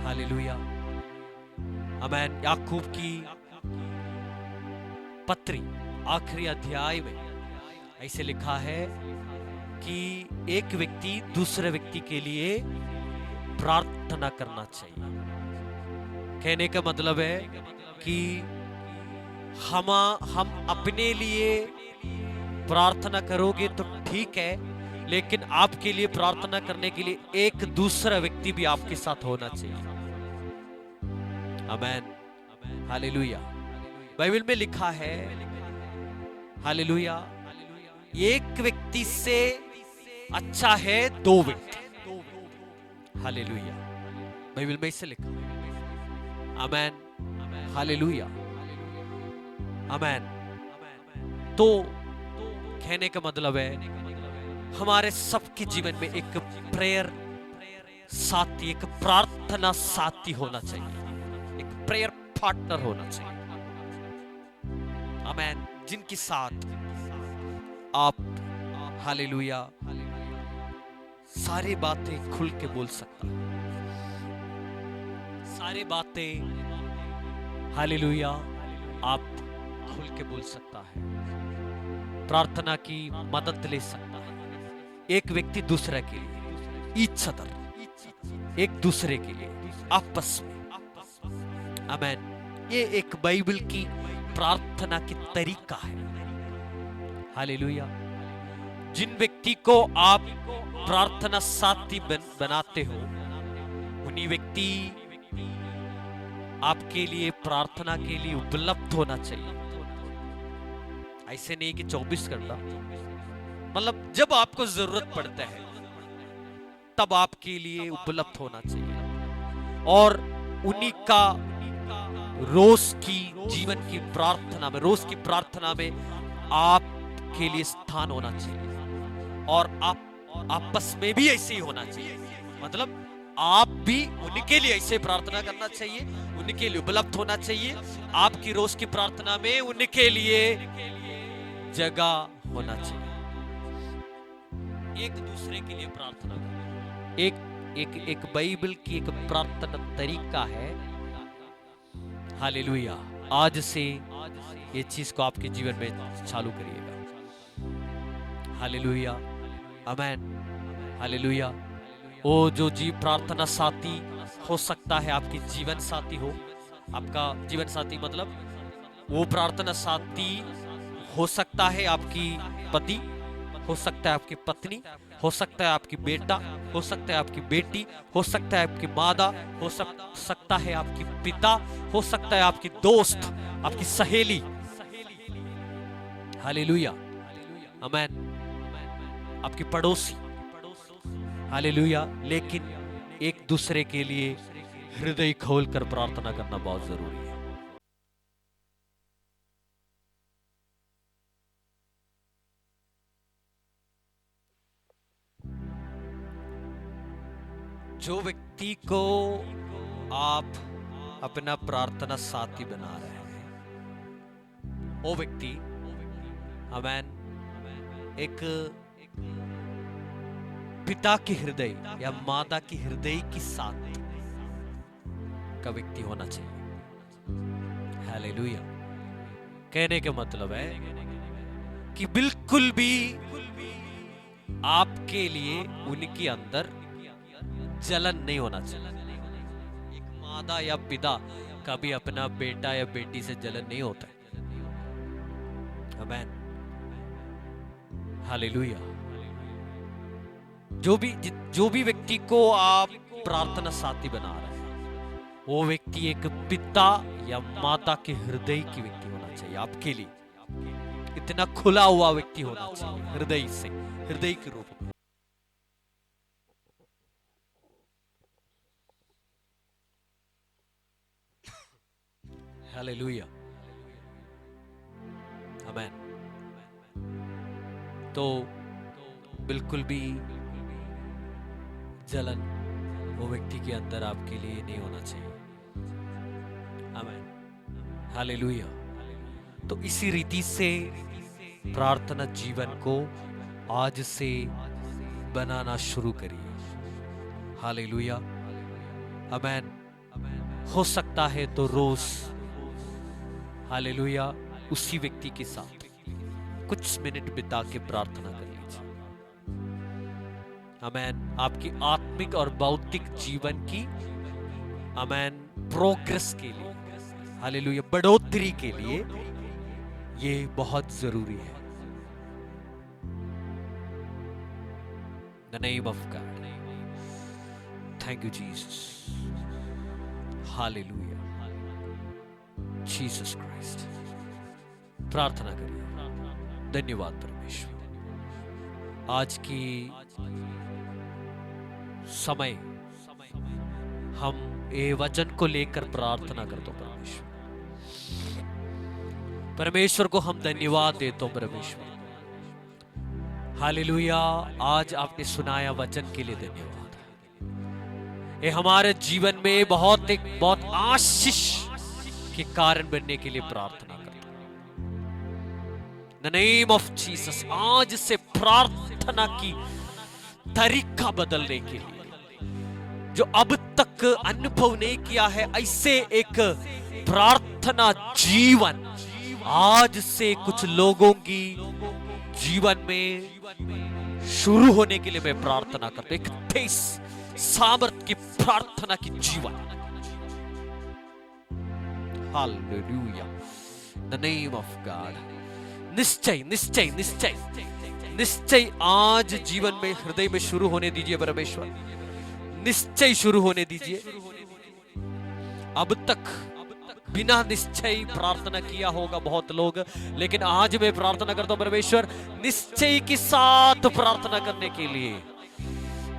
हालेलुया। आमेन। याकूब की पत्री आखिरी अध्याय में ऐसे लिखा है कि एक व्यक्ति दूसरे व्यक्ति के लिए प्रार्थना करना चाहिए। कहने का मतलब है कि हम अपने लिए प्रार्थना करोगे तो ठीक है, लेकिन आपके लिए प्रार्थना करने के लिए एक दूसरा व्यक्ति भी आपके साथ होना चाहिए। आमेन। हालेलुया। बाइबल में लिखा है, हालेलुया, एक व्यक्ति से अच्छा है 2 व्यक्ति। हालेलुया। बाइबल में इसे लिखा। आमेन, हालेलुया, आमेन। तो कहने का मतलब है हमारे सबके जीवन में एक प्रेयर साथी, एक प्रार्थना साथी होना चाहिए, एक प्रेयर पार्टनर होना चाहिए। आमेन, जिनके साथ आप हालेलुया सारी बातें खुल के बोल सकता है, सारी बातें हालेलुया आप खुल के बोल सकता है, प्रार्थना की मदद ले सकता है। एक व्यक्ति दूसरे के लिए, ईच अदर, एक दूसरे के लिए आपस में। आमेन, ये एक बाइबल की प्रार्थना की तरीका है। हालेलुया। जिन व्यक्ति को आप प्रार्थना साथी बनाते हो, उन्हीं व्यक्ति आपके लिए प्रार्थना के लिए उपलब्ध होना चाहिए। ऐसे नहीं कि 24 घंटा, मतलब जब आपको जरूरत पड़ता है तब आपके लिए उपलब्ध होना चाहिए। और उन्हीं का रोज की जीवन की प्रार्थना में, रोज की प्रार्थना में आपके लिए स्थान होना चाहिए। और आप आपस में भी ऐसे ही होना चाहिए, मतलब आप भी उनके लिए ऐसे प्रार्थना करना चाहिए, उनके लिए उपलब्ध होना चाहिए। आपकी रोज की प्रार्थना में उनके लिए जगह होना चाहिए। एक दूसरे के लिए प्रार्थना करें। एक बाइबल की एक प्रार्थना तरीका है। हालेलुया। आज से ये चीज को आपके जीवन में चालू करिएगा। हालेलुया, आमेन, हालेलुया। वो जो प्रार्थना साथी हो सकता है, आपकी जीवन साथी हो, आपका जीवन साथी मतलब वो प्रार्थना साथी हो सकता है आपकी पति, हो सकता है आपकी पत्नी, हो सकता है आपकी बेटा, हो सकता है आपकी बेटी, हो सकता है आपकी माता, हो सकता है आपकी पिता, हो सकता है आपकी दोस्त, आपकी सहेली। हालेलुया, आमेन, आपकी पड़ोसी। हालेलुया। लेकिन एक दूसरे के लिए हृदय खोलकर प्रार्थना करना बहुत जरूरी है। जो व्यक्ति को आप अपना प्रार्थना साथी बना रहे हैं, वो व्यक्ति आमेन एक पिता के हृदय या माता की हृदय की साथ का व्यक्ति होना चाहिए। हालेलुया। कहने का मतलब है कि बिल्कुल भी आपके लिए उनके अंदर जलन नहीं होना चाहिए। एक माता या पिता कभी अपना बेटा या बेटी से जलन नहीं होता है। आमेन, हालेलुया। जो भी व्यक्ति को आप प्रार्थना साथी बना रहे हैं, वो व्यक्ति एक पिता या माता के हृदय की व्यक्ति होना चाहिए। आपके लिए इतना खुला हुआ व्यक्ति होना चाहिए, हृदय से, हृदय के रूप में। हालेलुया, आमेन। तो बिल्कुल भी जलन वो व्यक्ति के अंदर आपके लिए नहीं होना चाहिए। आमेन, हालेलुया। तो इसी रीति से प्रार्थना जीवन को आज से बनाना शुरू करिए। हालेलुया, आमेन। हो सकता है तो रोज हालेलुया उसी व्यक्ति के साथ कुछ मिनट बिता के प्रार्थना कर लीजिए। आमेन। आपकी आत्मिक और भौतिक जीवन की आमेन प्रोग्रेस के लिए, हालेलुया बढ़ोतरी के लिए ये बहुत जरूरी है। The name of God. Thank you Jesus. Hallelujah, Jesus Christ. प्रार्थना करिए। धन्यवाद परमेश्वर आज की समय हम ये वचन को लेकर प्रार्थना करते हो परमेश्वर को हम धन्यवाद देते हो परमेश्वर। हालेलुया। आज आपने सुनाया वचन के लिए धन्यवाद। ये हमारे जीवन में बहुत आशीष के कारण बनने के लिए प्रार्थना करते हैं। The name of Jesus. आज से प्रार्थना की तरीका बदलने के लिए, जो अब तक अनुभव नहीं किया है ऐसे एक प्रार्थना जीवन आज से कुछ लोगों की जीवन में शुरू होने के लिए मैं प्रार्थना करता हूं। एक तेज सामर्थ की प्रार्थना की जीवन। Hallelujah. The name of God. निश्चय निश्चय निश्चय निश्चय आज जीवन में हृदय में शुरू होने दीजिए परमेश्वर। निश्चय शुरू होने दीजिए। अब तक बिना निश्चय प्रार्थना किया होगा बहुत लोग, लेकिन आज मैं प्रार्थना करता हूं परमेश्वर निश्चय के साथ प्रार्थना करने के लिए।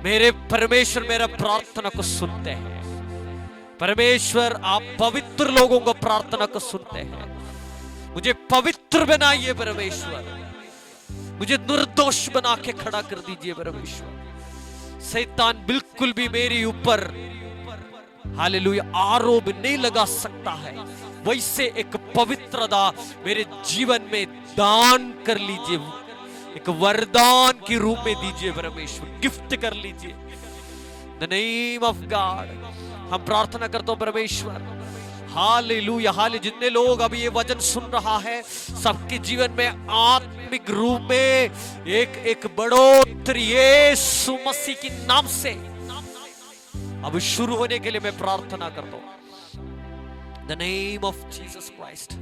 मेरे परमेश्वर मेरा प्रार्थना को सुनते हैं। परमेश्वर आप पवित्र लोगों को प्रार्थना को सुनते हैं। मुझे पवित्र बनाइए परमेश्वर। मुझे निर्दोष बना के खड़ा कर दीजिए परमेश्वर। शैतान बिल्कुल भी मेरे ऊपर हालेलुया आरोप नहीं लगा सकता है। वैसे एक पवित्रता मेरे जीवन में दान कर लीजिए। एक वरदान के रूप में दीजिए परमेश्वर। गिफ्ट कर लीजिए। The name of God. हम प्रार्थना करते हो परमेश्वर। हालेलुया। हाले जितने लोग अभी ये वचन सुन रहा है सबके जीवन में आत्मिक रूप में एक बढ़ोतरी यीशु मसीह के नाम से अब शुरू होने के लिए मैं प्रार्थना करता हूं। The name of Jesus Christ.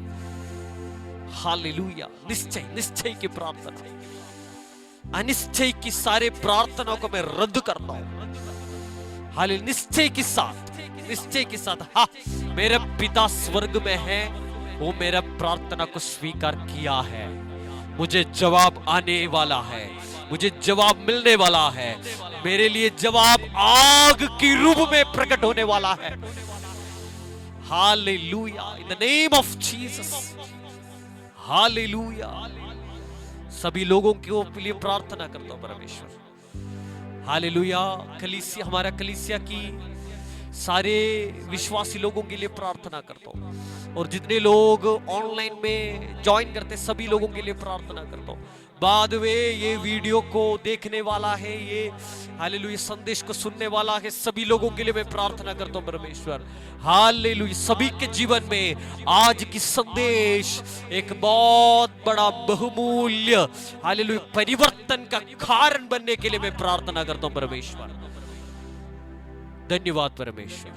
Hallelujah. निश्चय निश्चय की प्रार्थना। अनिश्चय की सारे प्रार्थनाओं को मैं रद्द करता हूं। हालेलुया। निश्चय के साथ हाँ मेरा पिता स्वर्ग में है, वो मेरा प्रार्थना को स्वीकार किया है। मुझे जवाब आने वाला है। मुझे जवाब मिलने वाला है। मेरे लिए जवाब आग की रूप में प्रकट होने वाला है। Hallelujah. In the name of Jesus. Hallelujah. सभी लोगों के लिए प्रार्थना करता हूं परमेश्वर। हालेलुया। कलीसिया, हमारा कलीसिया की सारे विश्वासी लोगों के लिए प्रार्थना करता हूं और जितने लोग ऑनलाइन में ज्वाइन करते सभी लोगों के लिए प्रार्थना करता हूं। बाद में ये वीडियो को देखने वाला है, ये हालेलुया संदेश को सुनने वाला है, सभी लोगों के लिए मैं प्रार्थना करता हूं परमेश्वर। हालेलुया। सभी के जीवन में आज की संदेश एक बहुत बड़ा बहुमूल्य हालेलुया परिवर्तन का कारण बनने के लिए मैं प्रार्थना करता हूं परमेश्वर। धन्यवाद परमेश्वर।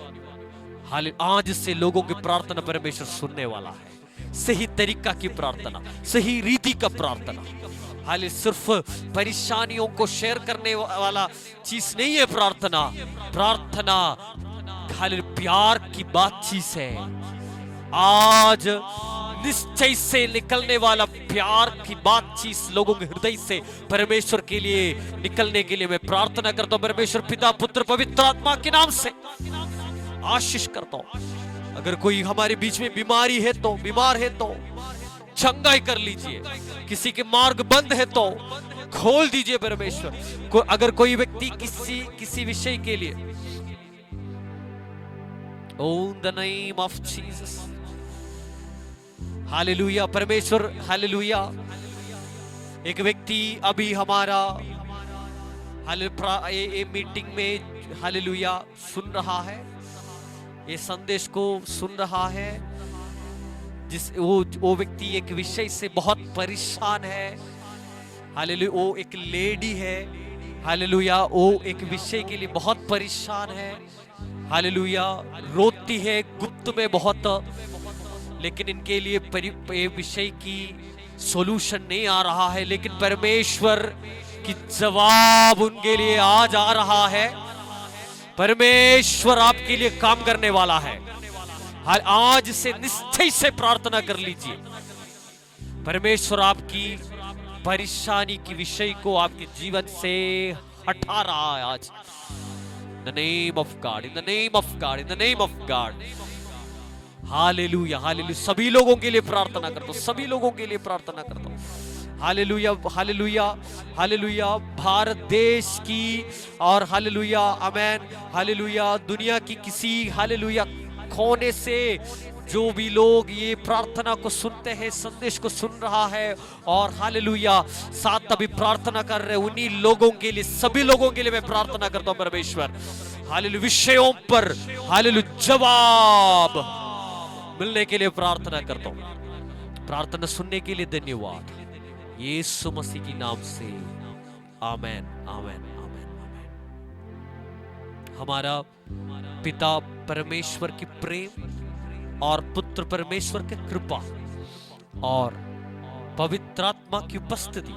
हालेलुया। आज से लोगों की प्रार्थना परमेश्वर सुनने वाला है। सही तरीका की प्रार्थना, सही रीति का प्रार्थना। हालेलुया। सिर्फ परेशानियों को शेयर करने वाला चीज नहीं है प्रार्थना। प्रार्थना हालेलुया प्यार की बातचीत है। आज निश्चय से निकलने वाला प्यार की बातचीत लोगों के हृदय से परमेश्वर के लिए निकलने के लिए मैं प्रार्थना करता हूं परमेश्वर पिता पुत्र पवित्र आत्मा के नाम से आशीष करता हूं। अगर कोई हमारे बीच में बीमारी है तो, बीमार है तो चंगाई कर लीजिए। किसी के मार्ग बंद है तो खोल दीजिए परमेश्वर। अगर कोई व्यक्ति किसी विषय के लिए in the name of Jesus hallelujah परमेश्वर। हालेलुया। एक व्यक्ति अभी हमारा ये मीटिंग में हालेलुया सुन रहा है, ये संदेश को सुन रहा है, वो व्यक्ति एक विषय से बहुत परेशान है। हालेलुया। वो एक लेडी है। हालेलुया। वो एक विषय के लिए बहुत परेशान है। हालेलुया। रोती है गुप्त में बहुत, लेकिन इनके लिए विषय की सॉल्यूशन नहीं आ रहा है, लेकिन परमेश्वर की जवाब उनके लिए आज आ रहा है। परमेश्वर आपके लिए काम करने वाला है। आज से निश्चय से प्रार्थना कर लीजिए। परमेश्वर आपकी परेशानी की विषय को आपके जीवन से हटा रहा है। आज the name of God, in the name of God, in the name of God. Hallelujah, hallelujah. सभी लोगों के लिए प्रार्थना करता हूं, सभी लोगों के लिए प्रार्थना करता हूं। Hallelujah, hallelujah, hallelujah. भारत देश की और हालेलुया, आमेन, हालेलुया, दुनिया की किसी हालेलुया कोने से जो भी लोग ये प्रार्थना को सुनते हैं, संदेश को सुन रहा है और हालेलुया साथ अभी प्रार्थना कर रहे हैं, उन्हीं लोगों के लिए, सभी लोगों के लिए मैं प्रार्थना करता हूं परमेश्वर। हालेलुया, विषयों पर हालेलुया जवाब मिलने के लिए प्रार्थना करता हूं। प्रार्थना सुनने के लिए धन्यवाद, यीशु मसीह की नाम से, आमेन, आमेन, आमेन, आमेन। हमारा पिता परमेश्वर की प्रेम और पुत्र परमेश्वर की कृपा और पवित्र आत्मा की उपस्थिति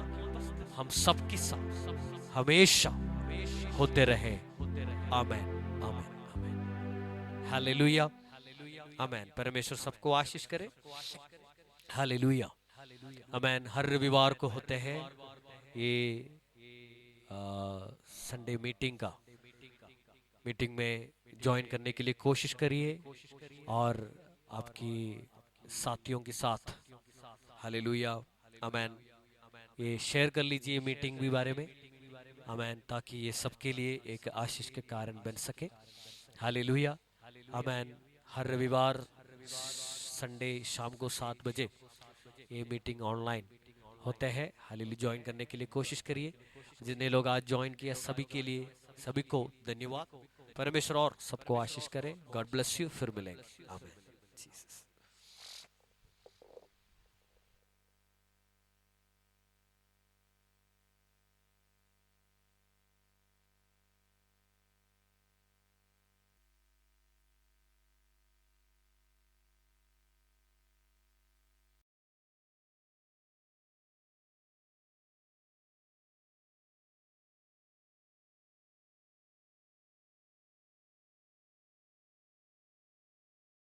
हम सबके साथ हमेशा होते रहे। आमेन, आमेन, आमेन। हालेलुया, आमेन। परमेश्वर सबको आशीष करे। हालेलुया, आमेन। हर रविवार को होते हैं ये संडे मीटिंग में ज्वाइन करने के लिए कोशिश करिए और आपकी साथियों के साथ हालेलुया, आमेन, ये शेयर कर लीजिए मीटिंग के बारे में, आमेन, ताकि ये सबके लिए एक आशीष के कारण बन सके। हालेलुया, आमेन। हर रविवार संडे शाम को 7 बजे ये मीटिंग ऑनलाइन होते हैं। हालेलुया, ज्वाइन करने के लिए कोशिश करिए। जितने लोग आज ज्वाइन किया सभी के लिए, सभी को धन्यवाद। परमेश्वर और सबको आशीष करे। God bless you. फिर मिलेंगे। आमीन।